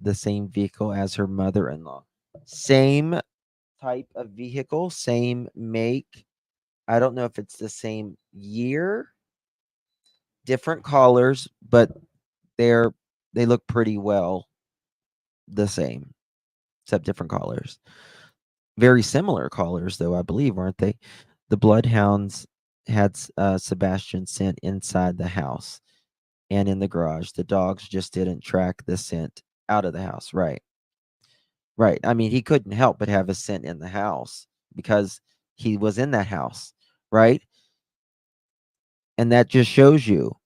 the same vehicle as her mother-in-law? Same type of vehicle, same make. I don't know if it's the same year, different colors, but they look pretty well the same, except different colors. Very similar colors, though, I believe, aren't they? The bloodhounds had Sebastian scent inside the house and in the garage. The dogs just didn't track the scent out of the house. Right. Right. I mean, he couldn't help but have a scent in the house because he was in that house. Right. And that just shows you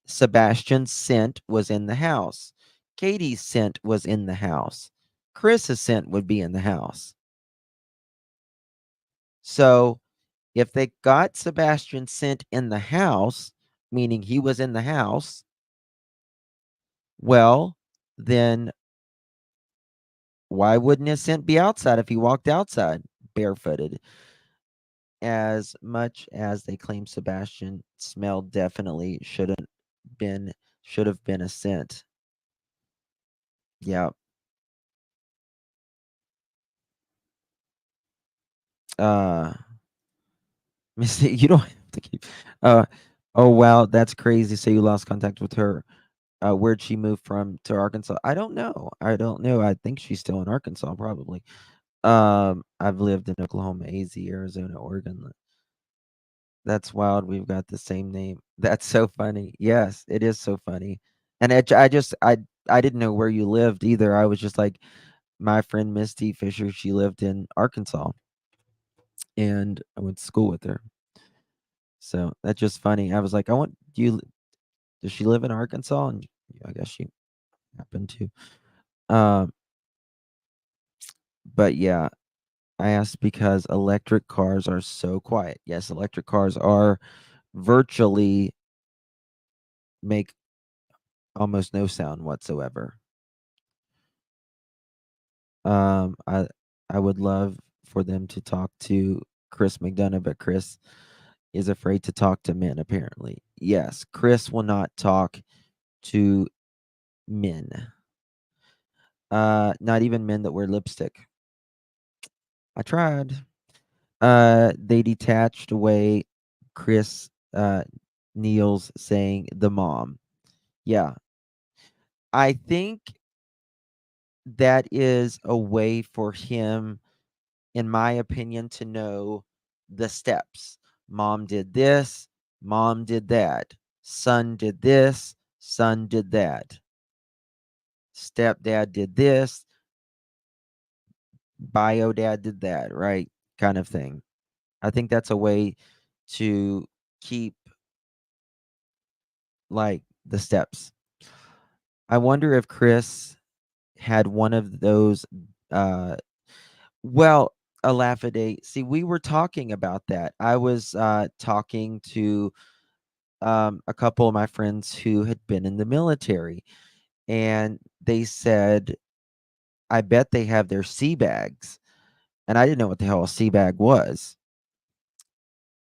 Sebastian's scent was in the house. Katie's scent was in the house. Chris's scent would be in the house. So if they got Sebastian's scent in the house, meaning he was in the house, well, then why wouldn't his scent be outside if he walked outside barefooted? As much as they claim Sebastian smelled, definitely should have been a scent. Yeah. Missy, you don't have to keep. Oh wow, that's crazy. So you lost contact with her. Where'd she move from to Arkansas? I don't know. I don't know. I think she's still in Arkansas, probably. I've lived in Oklahoma, AZ, Arizona, Oregon. That's wild. We've got the same name. That's so funny. Yes, it is so funny. And I didn't know where you lived either. I was just like, my friend Misty Fisher, she lived in Arkansas, and I went to school with her. So that's just funny. I was like, does she live in Arkansas? And I guess she happened to. Um, but yeah, I asked because electric cars are so quiet. Yes, electric cars are virtually make almost no sound whatsoever. I would love for them to talk to Chris McDonough, but Chris is afraid to talk to men, apparently. Yes, Chris will not talk to men. Not even men that wear lipstick. I tried. They detached away Chris Neal's saying the mom. Yeah. I think that is a way for him, in my opinion, to know the steps. Mom did this, mom did that. Son did this, son did that. Stepdad did this, bio dad did that, right? Kind of thing. I think that's a way to keep like the steps. I wonder if Chris had one of those well, A laugh-a-day. See, we were talking about that. I was talking to a couple of my friends who had been in the military, and they said, I bet they have their sea bags. And I didn't know what the hell a sea bag was.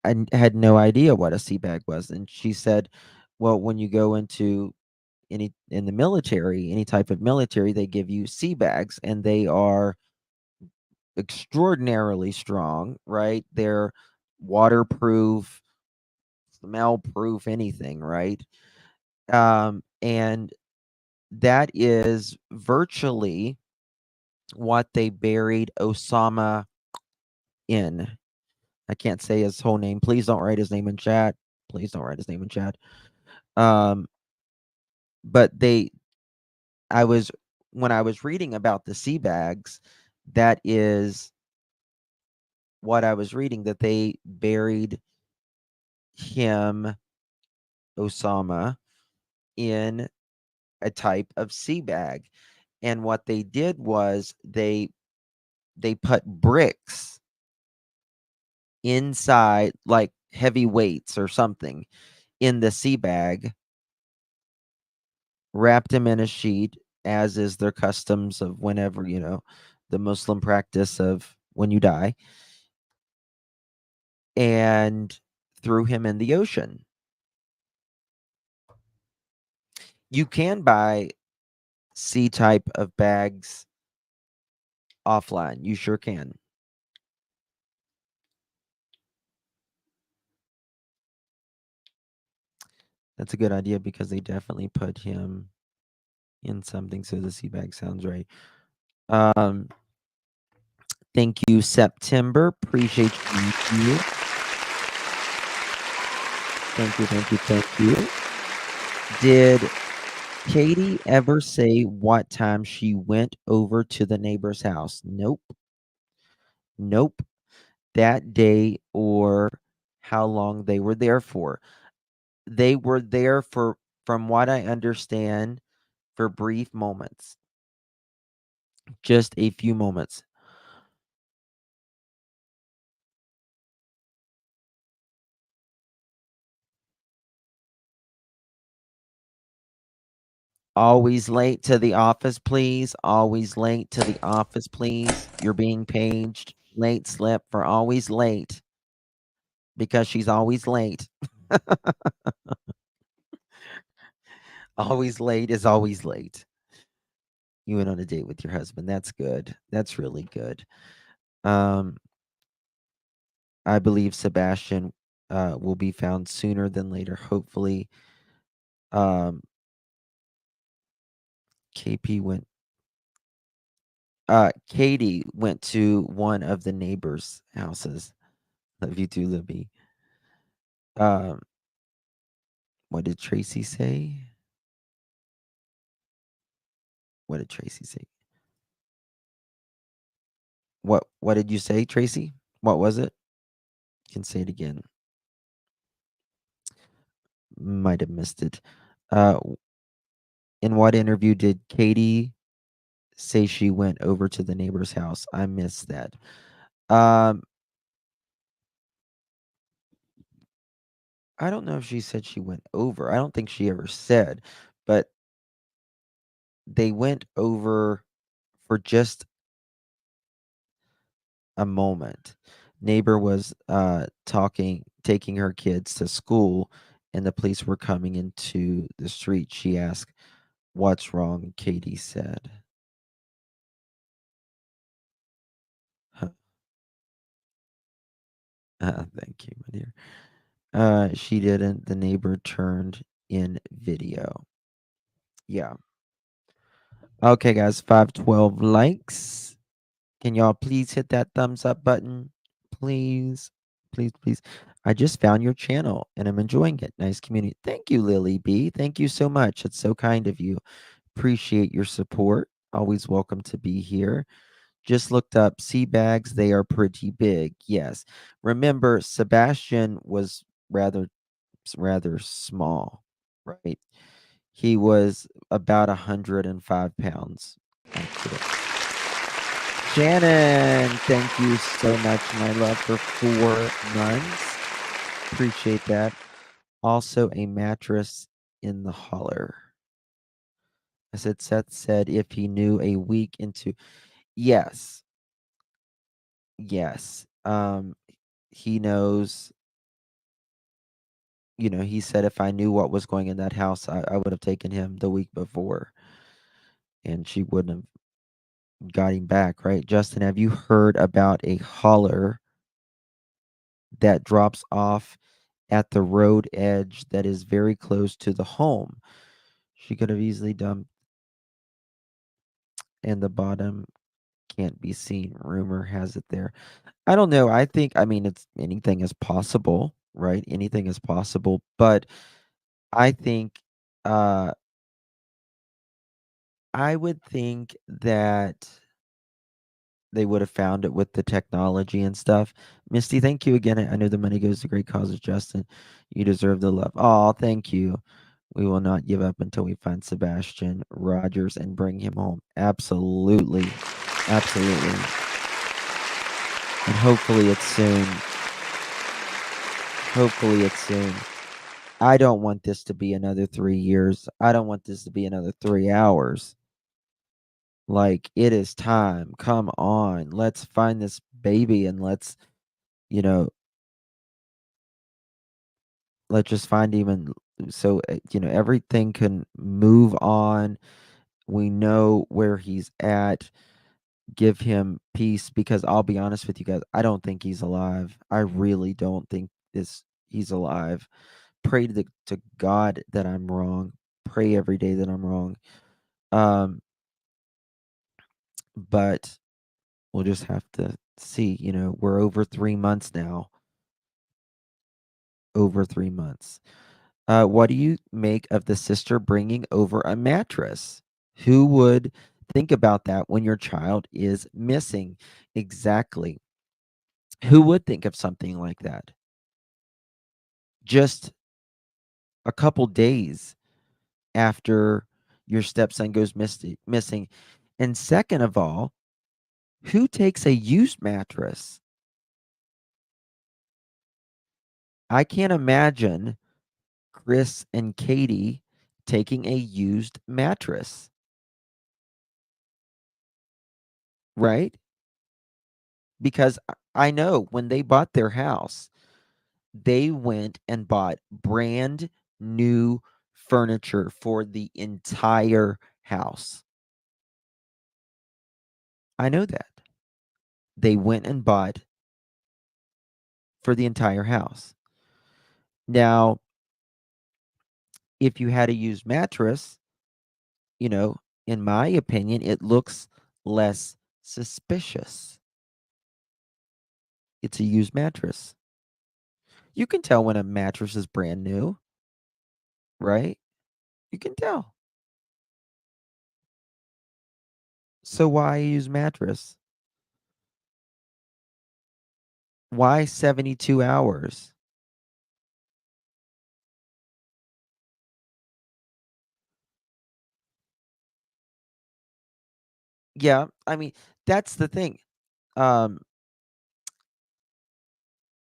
Had no idea what a sea bag was. And she said, well, when you go into in the military, any type of military, they give you sea bags, and they are extraordinarily strong, right? They're waterproof, smell proof, anything, right? And that is virtually what they buried Osama in. I can't say his whole name. Please don't write his name in chat. Please don't write his name in chat. But when I was reading about the sea bags, that is what I was reading, that they buried him, Osama, in a type of sea bag. And what they did was they put bricks inside, like heavy weights or something, in the sea bag, wrapped him in a sheet, as is their customs of whenever, the Muslim practice of when you die, and threw him in the ocean. You can buy C type of bags offline. You sure can. That's a good idea, because they definitely put him in something. So the sea bag sounds right. Thank you, September. Appreciate you. Thank you. Did Katie ever say what time she went over to the neighbor's house? Nope. That day, or how long they were there for. They were there for, from what I understand, for brief moments. Just a few moments. Always late to the office, please. Always late to the office, please. You're being paged. Late slip for always late, because she's always late. Always late is always late. You went on a date with your husband. That's good. That's really good. I believe Sebastian will be found sooner than later, hopefully. KP went Katie went to one of the neighbors' houses. Love you too, Libby. What did Tracy say? What did Tracy say? What did you say, Tracy? What was it? You can say it again. Might have missed it. In what interview did Katie say she went over to the neighbor's house? I missed that. I don't know if she said she went over. I don't think she ever said, but they went over for just a moment. Neighbor was taking her kids to school, and the police were coming into the street. She asked, "What's wrong?" Katie said. Thank you, my dear. She didn't. The neighbor turned in video. Yeah. Okay, guys, 512 likes. Can y'all please hit that thumbs up button? Please. I just found your channel and I'm enjoying it. Nice community. Thank you, Lily B. Thank you so much. It's so kind of you. Appreciate your support. Always welcome to be here. Just looked up sea bags. They are pretty big. Yes. Remember, Sebastian was rather small, right? He was about 105 pounds. Shannon, thank you so much, my love, for 4 months. Appreciate that. Also, a mattress in the holler. I said, Seth said if he knew a week into. Yes. Yes. He knows, he said if I knew what was going in that house, I would have taken him the week before and she wouldn't have got him back, right? Justin, have you heard about a holler that drops off at the road edge that is very close to the home? She could have easily dumped, and the bottom can't be seen. Rumor has it there. I don't know. I mean, it's anything is possible, right? Anything is possible, but I think uh I would think that they would have found it with the technology and stuff. Misty, thank you again. I know the money goes to great causes, Justin. You deserve the love. Oh, thank you. We will not give up until we find Sebastian Rogers and bring him home. Absolutely. Absolutely. And hopefully it's soon. Hopefully it's soon. I don't want this to be another 3 years. I don't want this to be another 3 hours. Like, it is time. Come on. Let's find this baby and let's, you know, let's just find him and so everything can move on. We know where he's at. Give him peace because I'll be honest with you guys, I don't think he's alive. I really don't think he's alive. Pray to God that I'm wrong. Pray every day that I'm wrong. But we'll just have to see. We're over 3 months now. Over 3 months. What do you make of the sister bringing over a mattress? Who would think about that when your child is missing? Exactly. Who would think of something like that? Just a couple days after your stepson goes missing. And second of all, who takes a used mattress? I can't imagine Chris and Katie taking a used mattress. Right? Because I know when they bought their house, they went and bought brand new furniture for the entire house. I know that. They went and bought for the entire house. Now, if you had a used mattress, in my opinion, it looks less suspicious. It's a used mattress. You can tell when a mattress is brand new, right? You can tell. So why use mattress? Why 72 hours? Yeah, I mean, that's the thing. Um,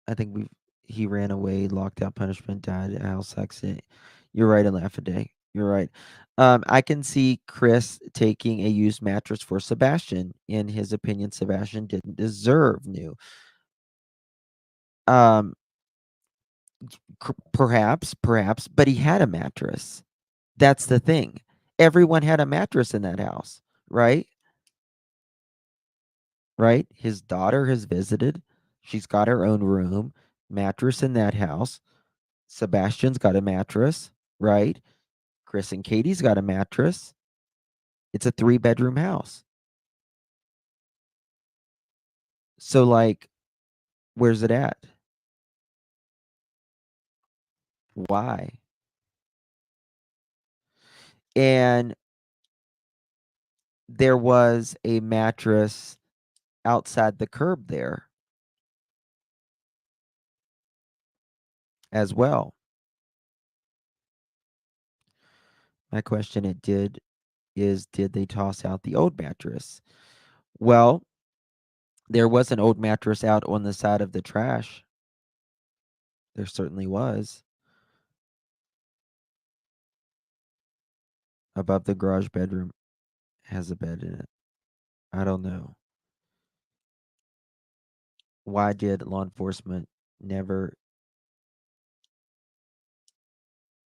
I think he ran away, locked out punishment, died, house accident. You're right, and laugh a day. You're right. I can see Chris taking a used mattress for Sebastian. In his opinion, Sebastian didn't deserve new. Um, perhaps, but he had a mattress. That's the thing. Everyone had a mattress in that house, right? Right? His daughter has visited. She's got her own room, mattress in that house. Sebastian's got a mattress, right? Chris and Katie's got a mattress. It's a 3-bedroom house. So, like, where's it at? Why? And there was a mattress outside the curb there as well. My question did they toss out the old mattress? Well, There was an old mattress out on the side of the trash. There certainly was. Above the garage bedroom has a bed in it. I don't know. Why did law enforcement never?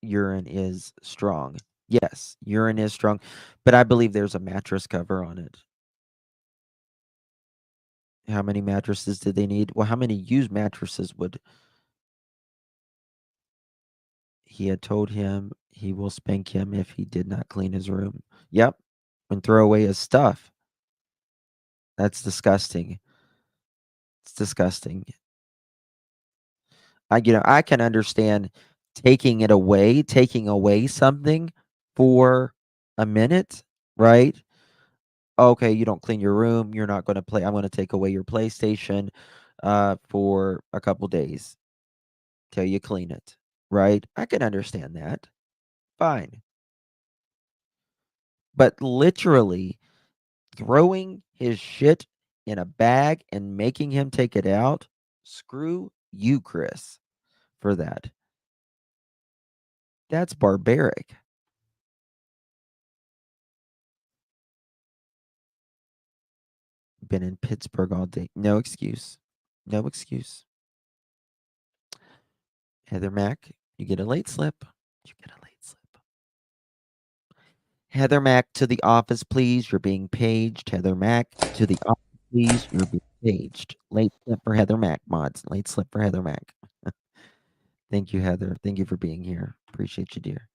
Urine is strong. Yes, urine is strong, but I believe there's a mattress cover on it. How many mattresses did they need? Well, how many used mattresses would he had told him he will spank him if he did not clean his room? Yep, and throw away his stuff. That's disgusting. It's disgusting. I can understand taking away something for a minute, right? Okay, you don't clean your room, you're not going to play. I'm going to take away your PlayStation for a couple days till you clean it, right? I can understand that. Fine. But literally throwing his shit in a bag and making him take it out, screw you, Chris, for that. That's barbaric. Been in Pittsburgh all day. No excuse. No excuse. Heather Mack, you get a late slip. You get a late slip. Heather Mack to the office, please. You're being paged. Heather Mack to the office, please. You're being paged. Late slip for Heather Mack, mods. Late slip for Heather Mack. Thank you, Heather. Thank you for being here. Appreciate you, dear.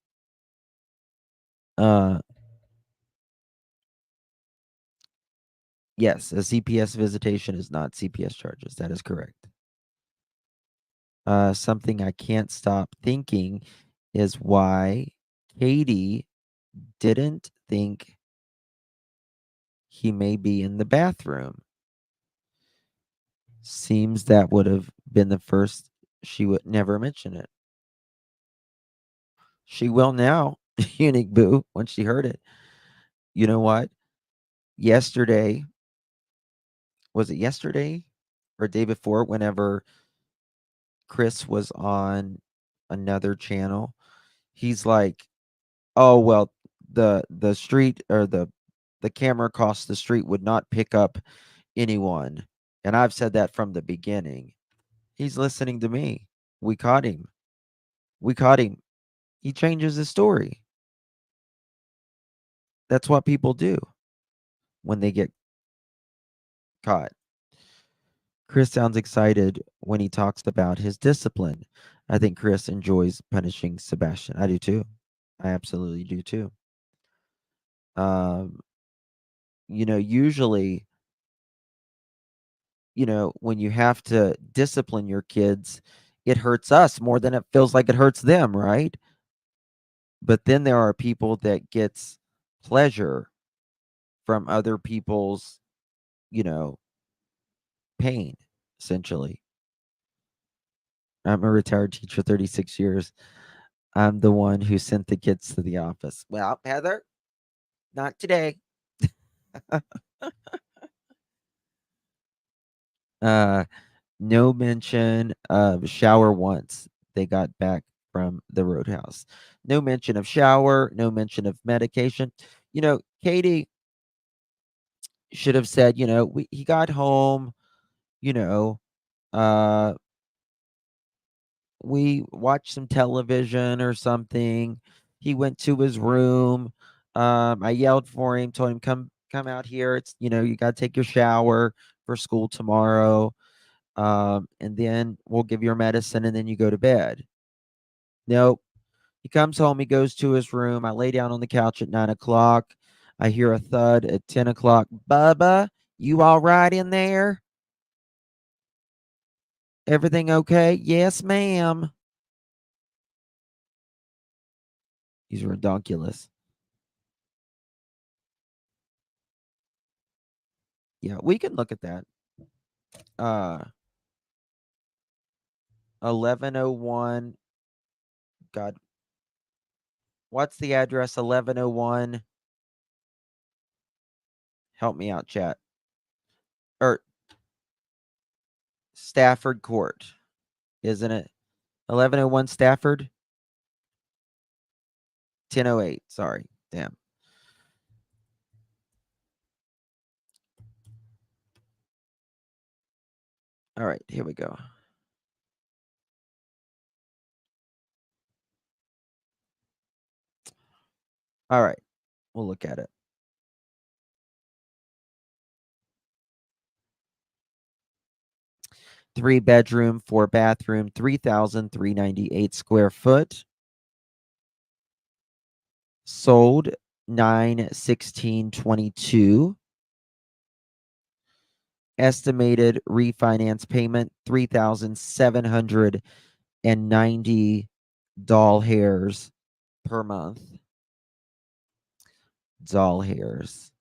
Yes, a CPS visitation is not CPS charges. That is correct. Something I can't stop thinking is why Katie didn't think he may be in the bathroom. Seems that would have been the first. She would never mention it. She will now, Unique Boo, when she heard it. You know what? Yesterday, was it yesterday or day before, whenever Chris was on another channel, he's like, oh, well, the street or the camera across the street would not pick up anyone. And I've said that from the beginning. He's listening to me. We caught him. We caught him. He changes his story. That's what people do when they get caught. Chris sounds excited when he talks about his discipline. I think Chris enjoys punishing Sebastian. I do too. I absolutely do too. Usually, when you have to discipline your kids, it hurts us more than it feels like it hurts them, right? But then there are people that gets pleasure from other people's, pain, essentially. I'm a retired teacher, 36 years. I'm the one who sent the kids to the office. Well, Heather, not today. No mention of shower once they got back from the roadhouse. No mention of shower, no mention of medication. Katie should have said, he got home, you know, uh we watched some television or something. He went to his room. I yelled for him, told him, come out here. It's, you got to take your shower for school tomorrow. And then we'll give you your medicine and then you go to bed. Nope. He comes home. He goes to his room. I lay down on the couch at 9 o'clock. I hear a thud at 10 o'clock. Bubba, you all right in there? Everything okay? Yes, ma'am. He's redonkulous. Yeah, we can look at that. 1101. God. What's the address? 1101. Help me out, chat. Or Stafford Court, isn't it? 1101 Stafford? 1008. Sorry. Damn. All right, here we go. All right, we'll look at it. Three bedroom, four bathroom, 3,398 square foot. Sold 9/16/22. Estimated refinance payment $3,790 doll hairs per month. Doll hairs.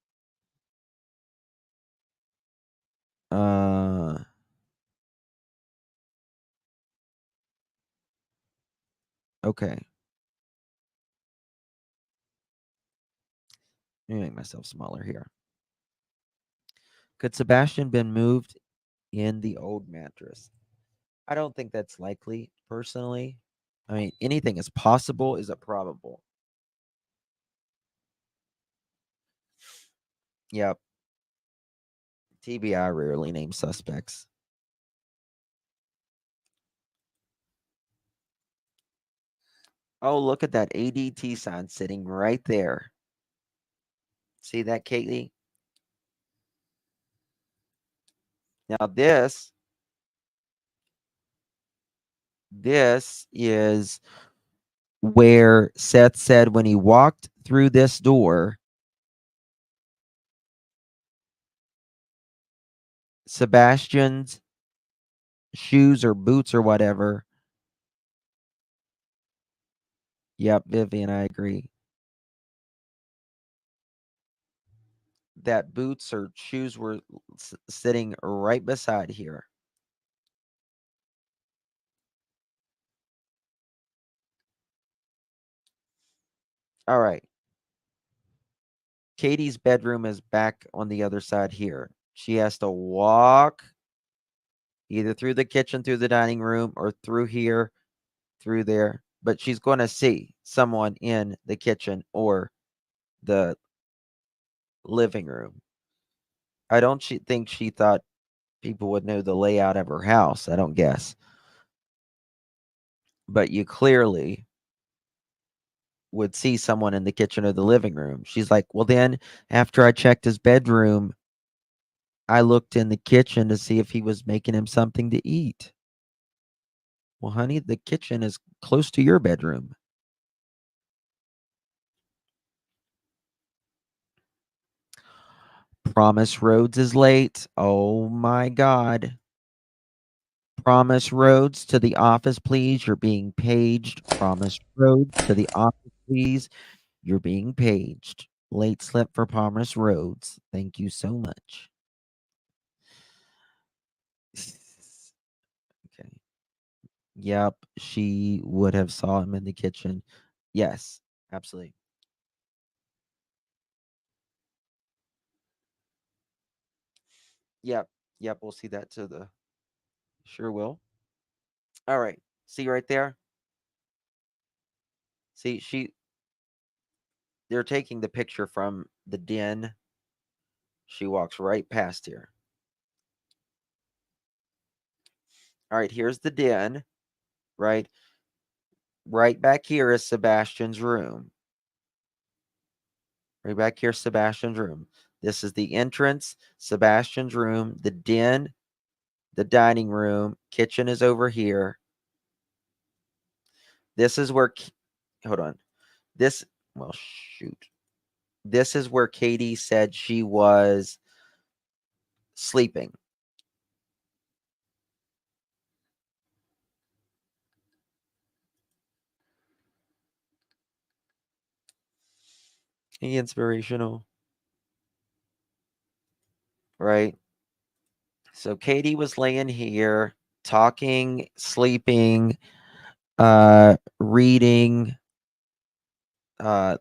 Okay. Let me make myself smaller here. Could Sebastian been moved in the old mattress? I don't think that's likely, personally. I mean, anything is possible. Is it probable? Yep. TBI rarely names suspects. Oh, look at that ADT sign sitting right there. See that, Katie? Now this is where Seth said when he walked through this door, Sebastian's shoes or boots or whatever. Yep, Vivian, I agree. That boots or shoes were sitting right beside here. All right. Katie's bedroom is back on the other side here. She has to walk either through the kitchen, through the dining room, or through here, through there. But she's going to see someone in the kitchen or the living room. I don't think she thought people would know the layout of her house. I don't guess. But you clearly would see someone in the kitchen or the living room. She's like, well, then after I checked his bedroom, I looked in the kitchen to see if he was making him something to eat. Well, honey, the kitchen is close to your bedroom. Promise Rhodes is late. Oh my God. Promise Rhodes to the office, please. You're being paged. Promise Rhodes to the office, please. You're being paged. Late slip for Promise Rhodes. Thank you so much. Okay. Yep, she would have saw him in the kitchen. Yes, absolutely. Yep, yep, we'll see that to the sure will. All right. See right there? See, they're taking the picture from the den. She walks right past here. All right, here's the den, right? Right back here is Sebastian's room. Right back here, Sebastian's room. This is the entrance, Sebastian's room, the den, the dining room, kitchen is over here. This is where, hold on. Well, shoot. This is where Katie said she was sleeping. Inspirational. Right? So Katie was laying here, talking, sleeping, reading, all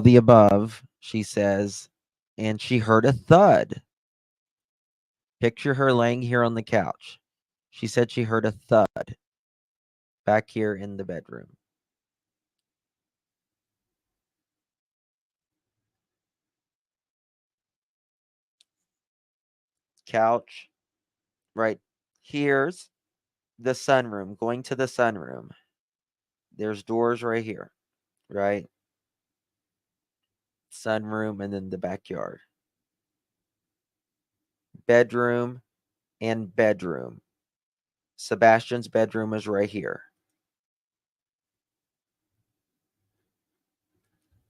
the above, she says, and she heard a thud. Picture her laying here on the couch. She said she heard a thud back here in the bedroom. Couch. Right. Here's the sunroom. Going to the sunroom. There's doors right here. Right? Sunroom and then the backyard. Bedroom and bedroom. Sebastian's bedroom is right here.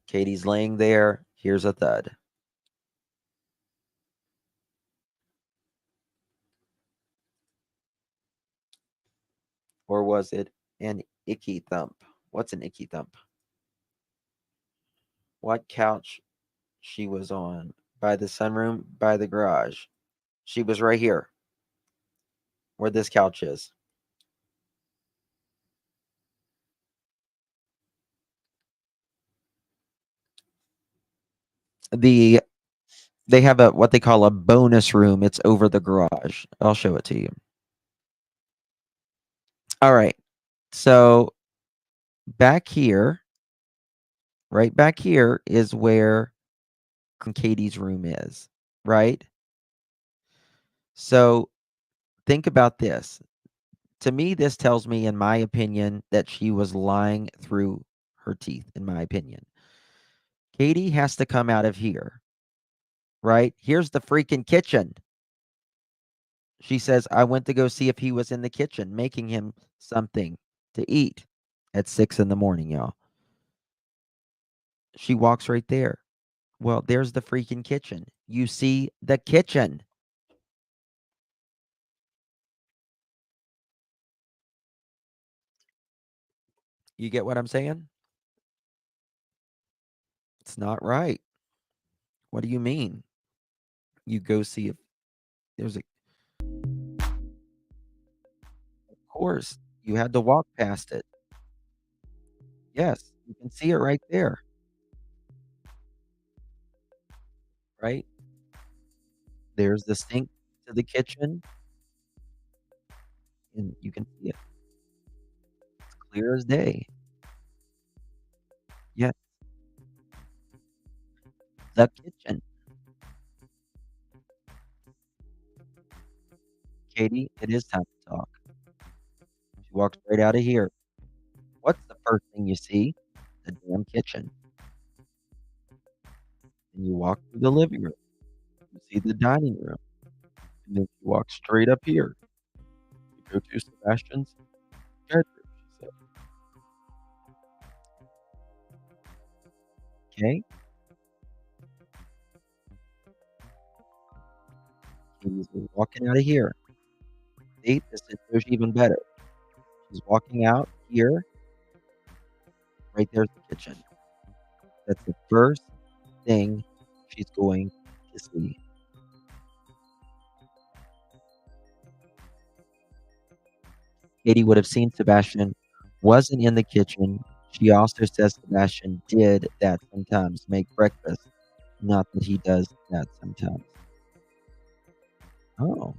Katie's laying there. Here's a thud. Or was it an icky thump? What's an icky thump? What couch she was on? By the sunroom, by the garage. She was right here, where this couch is. They have a what they call a bonus room. It's over the garage. I'll show it to you. All right. So back here, right back here is where Katie's room is, right? So think about this. To me, this tells me, in my opinion, that she was lying through her teeth, in my opinion. Katie has to come out of here, right? Here's the freaking kitchen. She says, I went to go see if he was in the kitchen making him something to eat at 6 in the morning, y'all. She walks right there. Well, there's the freaking kitchen. You see the kitchen. You get what I'm saying? It's not right. What do you mean? You go see if there's a. Of course, you had to walk past it. Yes, you can see it right there. Right? There's the sink to the kitchen, and you can see it. It's clear as day. Yeah, the kitchen. Katie, it is time to talk. She walks right out of here. What's the first thing you see? The damn kitchen. And you walk through the living room. You see the dining room. And then you walk straight up here. You go to Sebastian's bedroom, she said. Okay? Katie's walking out of here. See, this is even better. She's walking out here. Right there's the kitchen. That's the first thing she's going to see. Katie would have seen Sebastian wasn't in the kitchen. She also says Sebastian did that sometimes, make breakfast. Not that he does that sometimes. Oh.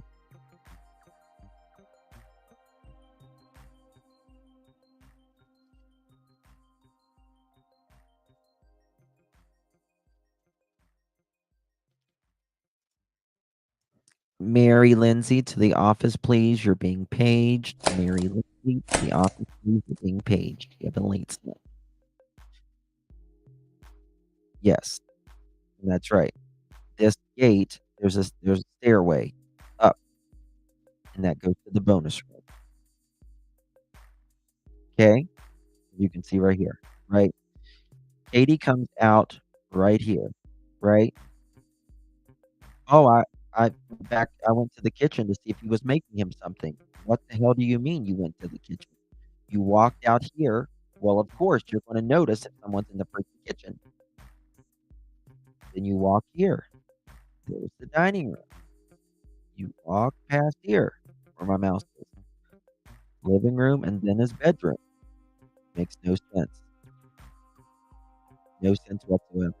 Mary Lindsay to the office, please. You're being paged. Mary Lindsay to the office, please. You're being paged. You have a late slip. Yes, that's right. This gate, there's a stairway up, and that goes to the bonus room. Okay, you can see right here, right? Katie comes out right here, right? Oh, I went to the kitchen to see if he was making him something. What the hell do you mean you went to the kitchen? You walked out here. Well, of course, you're going to notice if someone's in the freaking kitchen. Then you walk here. There's the dining room. You walk past here, where my mouse is. Living room and then his bedroom. Makes no sense. No sense whatsoever.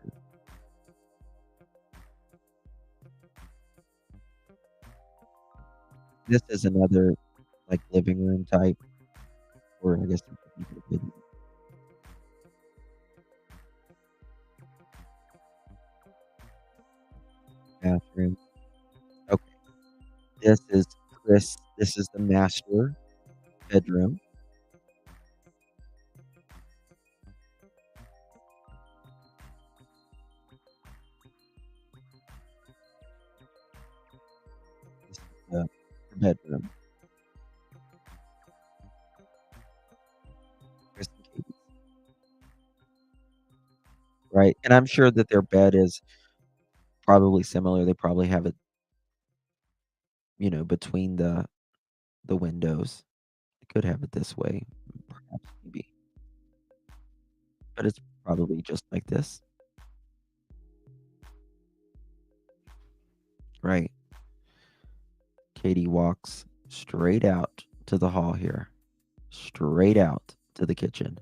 This is another like living room type, or I guess you could even put it bathroom. Okay, this is Chris. This is the master bedroom. This is the bedroom. Chris and Katie's, right? And I'm sure that their bed is probably similar. They probably have it, between the windows. They could have it this way, perhaps, maybe, but it's probably just like this, right? Katie walks straight out to the hall here, straight out to the kitchen,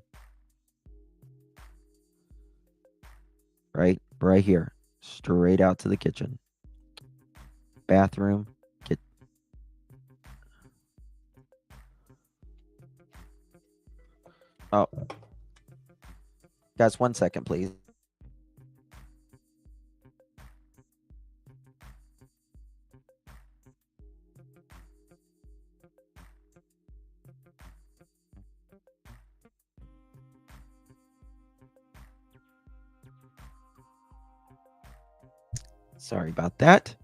right here, straight out to the kitchen, bathroom. Get oh, guys, 1 second, please. Sorry about that.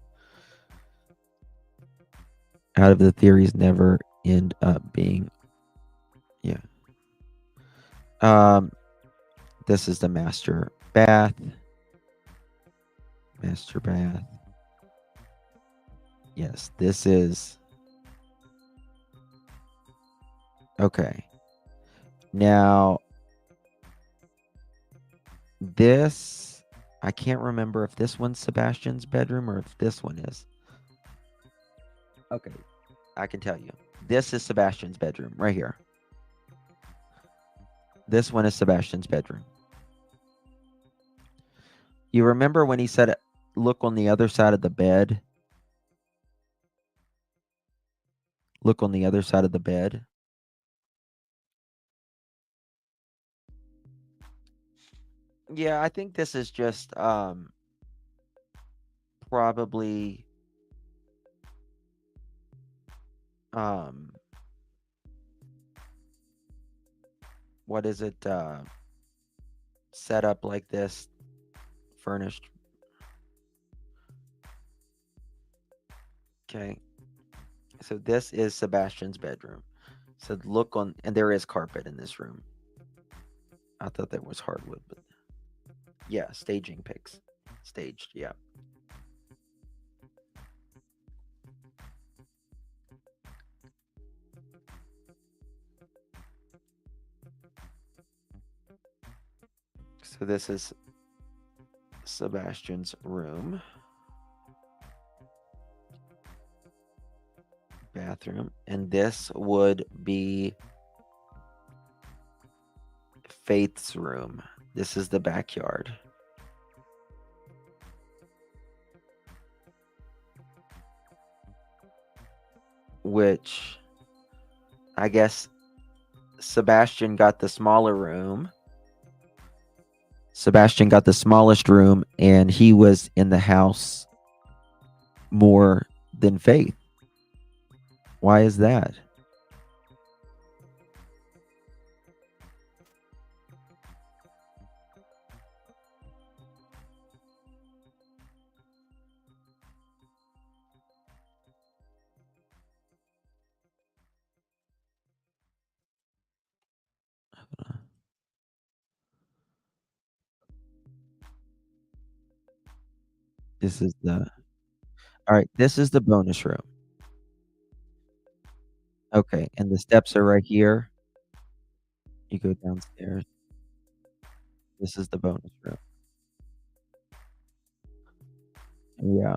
Out of the theories never end up being, yeah. This is the master bath. Master bath. Yes, this is okay. Now, this I can't remember if this one's Sebastian's bedroom or if this one is. Okay, I can tell you. This is Sebastian's bedroom right here. This one is Sebastian's bedroom. You remember when he said, look on the other side of the bed? Look on the other side of the bed. Yeah, I think this is just probably what is it, set up like this, furnished. Okay, so this is Sebastian's bedroom. So look on, and there is carpet in this room. I thought that was hardwood, but yeah, staging pics. Staged, yeah. So this is Sebastian's room. Bathroom. And this would be Faith's room. This is the backyard. Which I guess Sebastian got the smaller room. Sebastian got the smallest room, and he was in the house more than Faith. Why is that? This is the all right. This is the bonus room. Okay, and the steps are right here. You go downstairs. This is the bonus room. Yeah,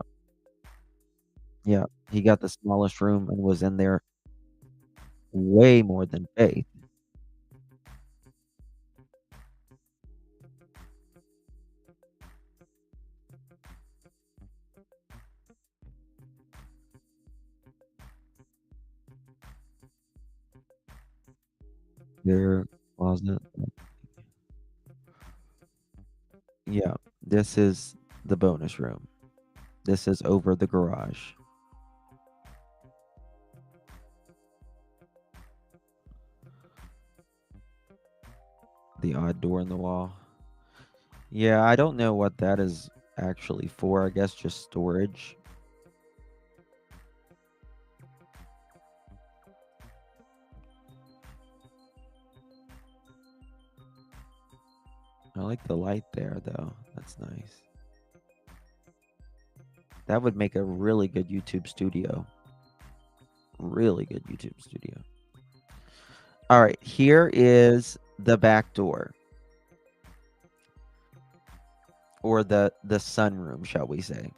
yeah. He got the smallest room and was in there way more than Faith. Their closet. Yeah, this is the bonus room. This is over the garage. The odd door in the wall. Yeah, I don't know what that is actually for. I guess just storage. I like the light there, though. That's nice. That would make a really good YouTube studio. Really good YouTube studio. All right, here is the back door. Or the sunroom, shall we say.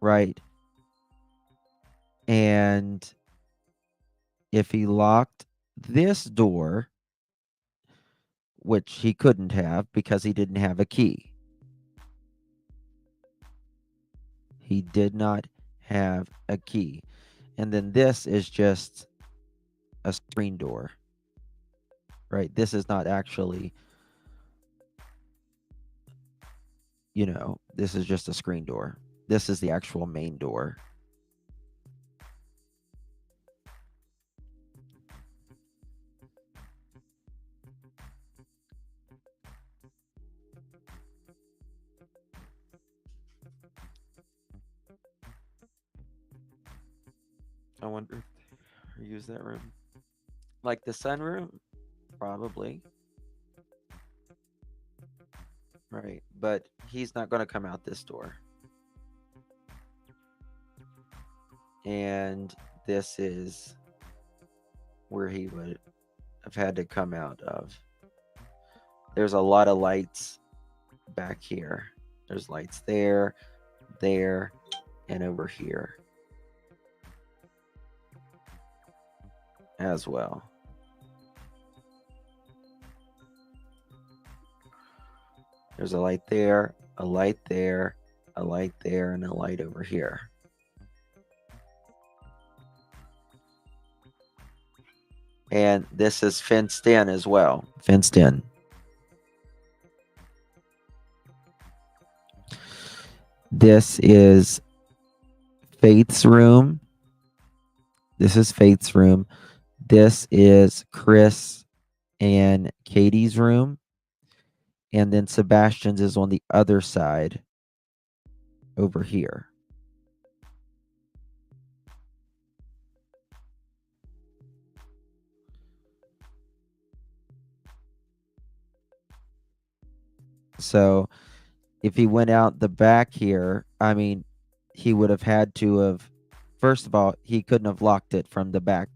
Right. And if he locked this door, which he couldn't have because he didn't have a key. He did not have a key. And then this is just a screen door. Right? This is not actually, this is just a screen door. This is the actual main door. I wonder if they use that room. Like the sunroom? Probably. Right. But he's not going to come out this door. And this is where he would have had to come out of. There's a lot of lights back here. There's lights there, and over here as well. There's a light there, a light there, a light there, and a light over here. And this is fenced in as well. Fenced in. This is Faith's room. This is Faith's room. This is Chris and Katie's room. And then Sebastian's is on the other side over here. So if he went out the back here, I mean, he would have had to have, first of all, he couldn't have locked it from the back.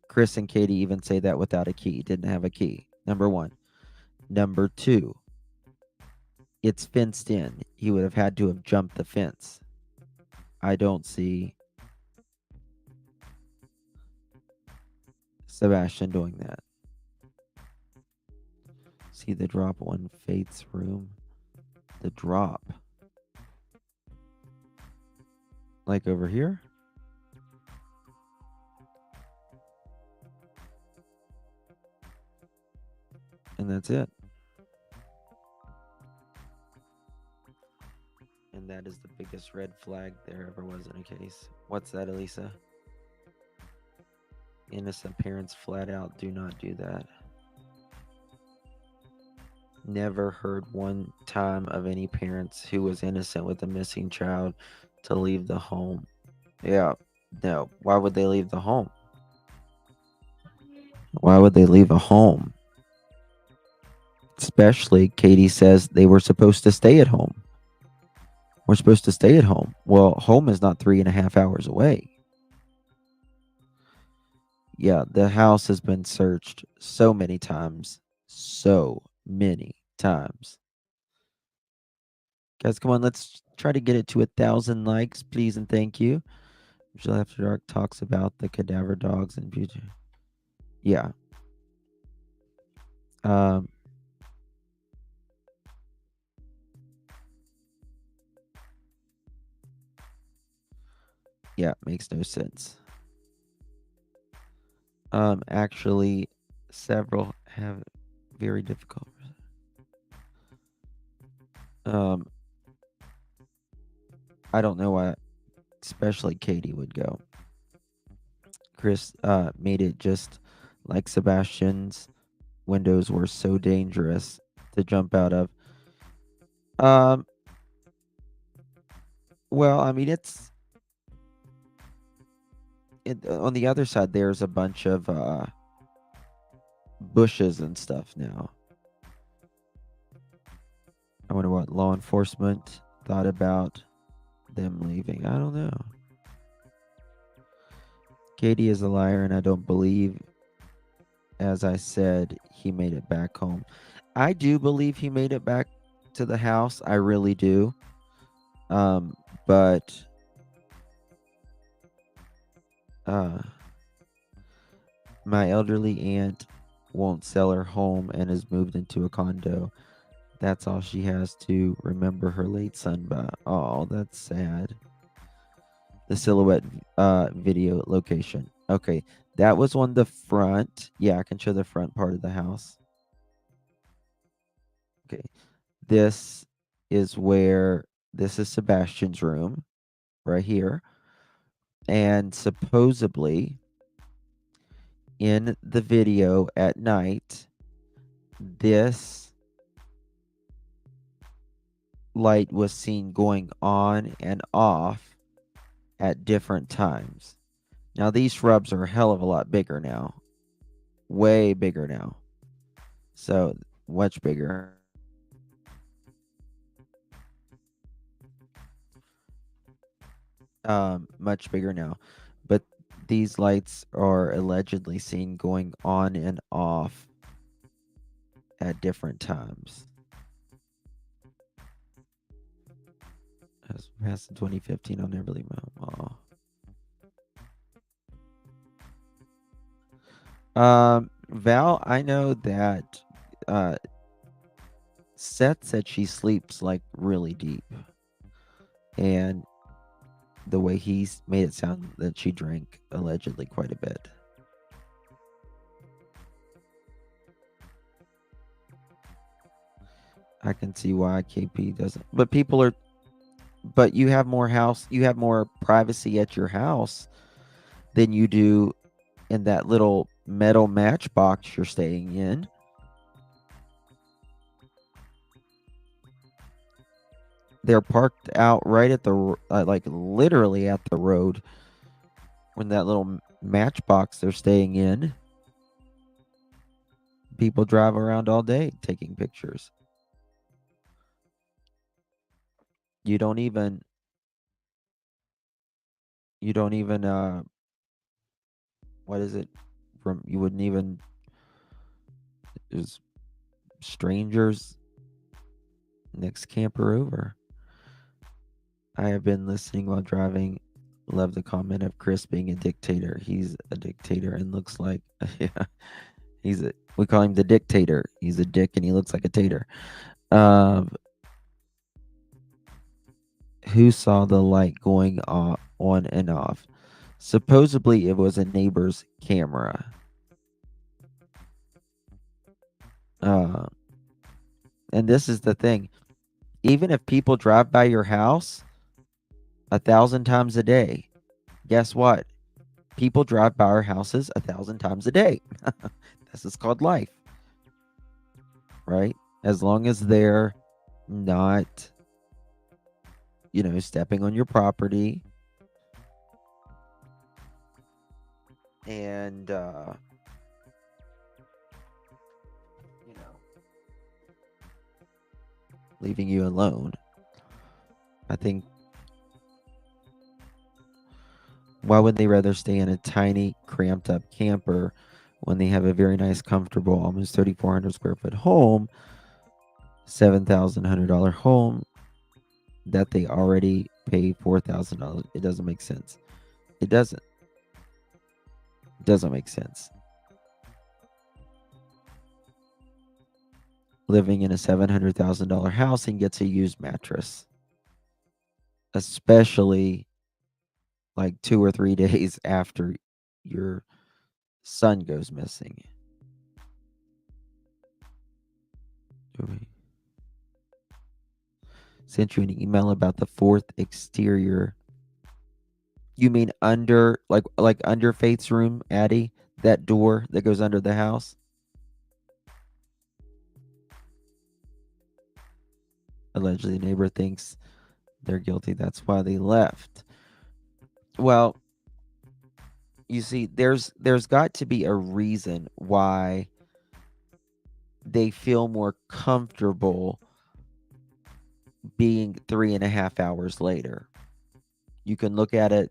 Chris and Katie even say that without a key. Didn't have a key. Number one. Number two, it's fenced in. He would have had to have jumped the fence. I don't see Sebastian doing that. See the drop on Faith's room? The drop. Like over here? And that's it. And that is the biggest red flag there ever was in a case. What's that, Elisa? Innocent parents flat out do not do that. Never heard one time of any parents who was innocent with a missing child to leave the home. Yeah, no. Why would they leave the home? Why would they leave a home? Especially, Katie says they were supposed to stay at home. We're supposed to stay at home. Well, home is not 3.5 hours away. Yeah, the house has been searched so many times. So many times. Guys, come on, let's try to get it to 1,000 likes, please and thank you. Vigil After Dark talks about the cadaver dogs and beauty. Yeah. Yeah, makes no sense. Actually, several have very difficult. I don't know why, especially Katie would go. Chris made it just like Sebastian's windows were so dangerous to jump out of. Um, well, I mean, on the other side. There's a bunch of bushes and stuff now. I wonder what law enforcement thought about them leaving. I don't know. Katie is a liar, and I don't believe, as I said, he made it back home. I do believe he made it back to the house. I really do. But my elderly aunt won't sell her home and has moved into a condo. That's all she has to remember her late son by. Oh, that's sad. The silhouette video location. Okay, that was on the front. Yeah, I can show the front part of the house. Okay, this is Sebastian's room right here. And supposedly in the video at night, this light was seen going on and off at different times. Now, these shrubs are a hell of a lot bigger now. Way bigger now. So, much bigger. Much bigger now. But these lights are allegedly seen going on and off at different times. As past 2015 on Everly Mom. Val, I know that Seth said she sleeps like really deep. And the way he's made it sound that she drank allegedly quite a bit. I can see why KP doesn't. But you have more privacy at your house than you do in that little metal matchbox you're staying in. They're parked out right at the like literally at the road. When that little matchbox they're staying in, people drive around all day taking pictures. You don't even what is it from you wouldn't even there's strangers next camper over. I have been listening while driving. Love the comment of Chris being a dictator. He's a dictator and looks like yeah. We call him the dictator. He's a dick and he looks like a tater. Who saw the light going on and off? Supposedly it was a neighbor's camera. And this is the thing. Even if people drive by your house 1,000 times a day, guess what? People drive by our houses 1,000 times a day. This is called life. Right? As long as they're not, stepping on your property and, leaving you alone. I think, why would they rather stay in a tiny, cramped up camper when they have a very nice, comfortable, almost 3,400 square foot home, $7,100 home that they already pay $4,000? It doesn't make sense. It doesn't make sense. Living in a $700,000 house and gets a used mattress, especially like 2 or 3 days after your son goes missing. Sent you an email about the fourth exterior. You mean under, like under Faith's room, Addie? That door that goes under the house? Allegedly, neighbor thinks they're guilty. That's why they left. Well, you see, there's got to be a reason why they feel more comfortable being 3.5 hours later. You can look at it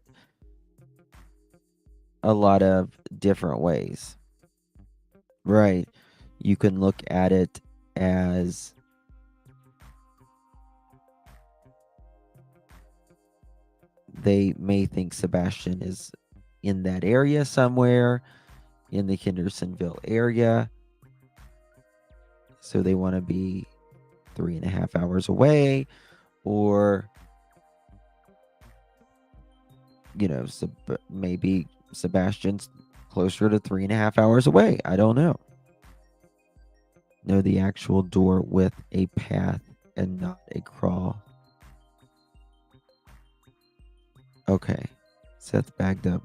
a lot of different ways. Right. You can look at it as they may think Sebastian is in that area somewhere, in the Hendersonville area. So they want to be 3.5 hours away, or, maybe Sebastian's closer to 3.5 hours away. I don't know. No, the actual door with a path and not a crawl. Okay. Seth bagged up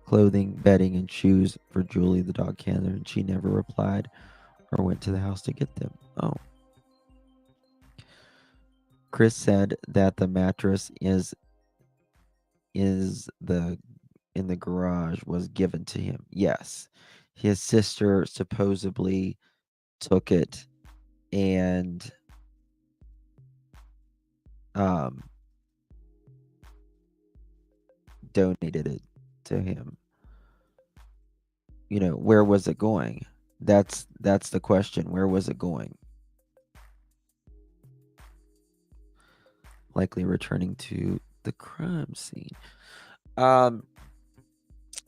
clothing, bedding, and shoes for Julie, the dog handler, and she never replied or went to the house to get them. Oh. Chris said that the mattress is in the garage was given to him. Yes. His sister supposedly took it and donated it to him. Where was it going? That's the question. Where was it going? Likely returning to the crime scene.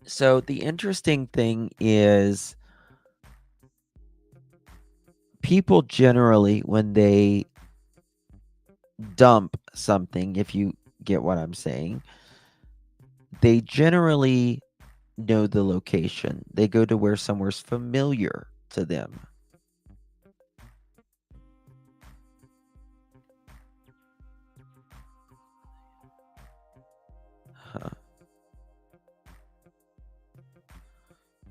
So the interesting thing is, people generally, when they dump something, if you get what I'm saying, they generally know the location. They go to where somewhere's familiar to them. Huh.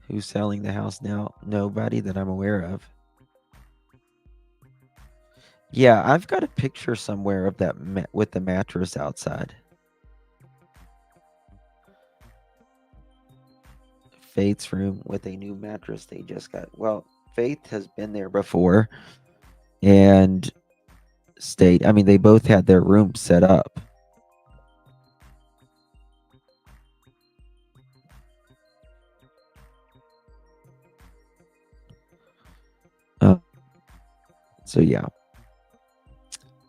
Who's selling the house now? Nobody that I'm aware of. Yeah, I've got a picture somewhere of that with the mattress outside. Faith's room with a new mattress they just got. Well, Faith has been there before and stayed. I mean, they both had their room set up. So yeah.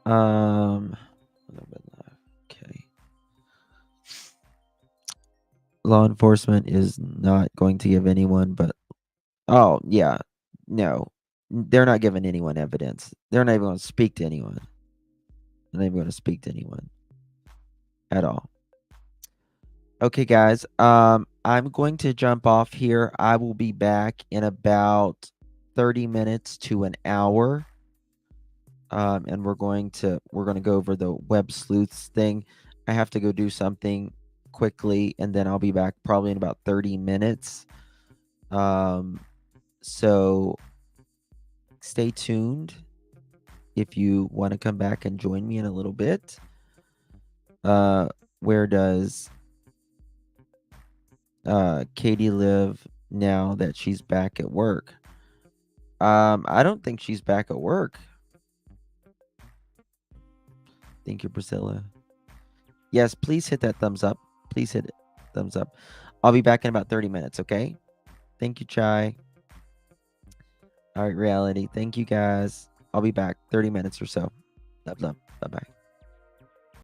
A little bit left. Okay. Law enforcement is not going to give anyone, but oh yeah, no, they're not giving anyone evidence. They're not even going to speak to anyone. They're not even going to speak to anyone at all. Okay, guys. I'm going to jump off here. I will be back in about 30 minutes to an hour. And we're going to go over the web sleuths thing. I have to go do something quickly, and then I'll be back probably in about 30 minutes. So stay tuned if you want to come back and join me in a little bit. Where does Katie live now that she's back at work? I don't think she's back at work. Thank you, Priscilla. Yes, please hit that thumbs up. Please hit it. Thumbs up. I'll be back in about 30 minutes, okay? Thank you, Chai. All right, Reality. Thank you, guys. I'll be back 30 minutes or so. Love. Bye-bye.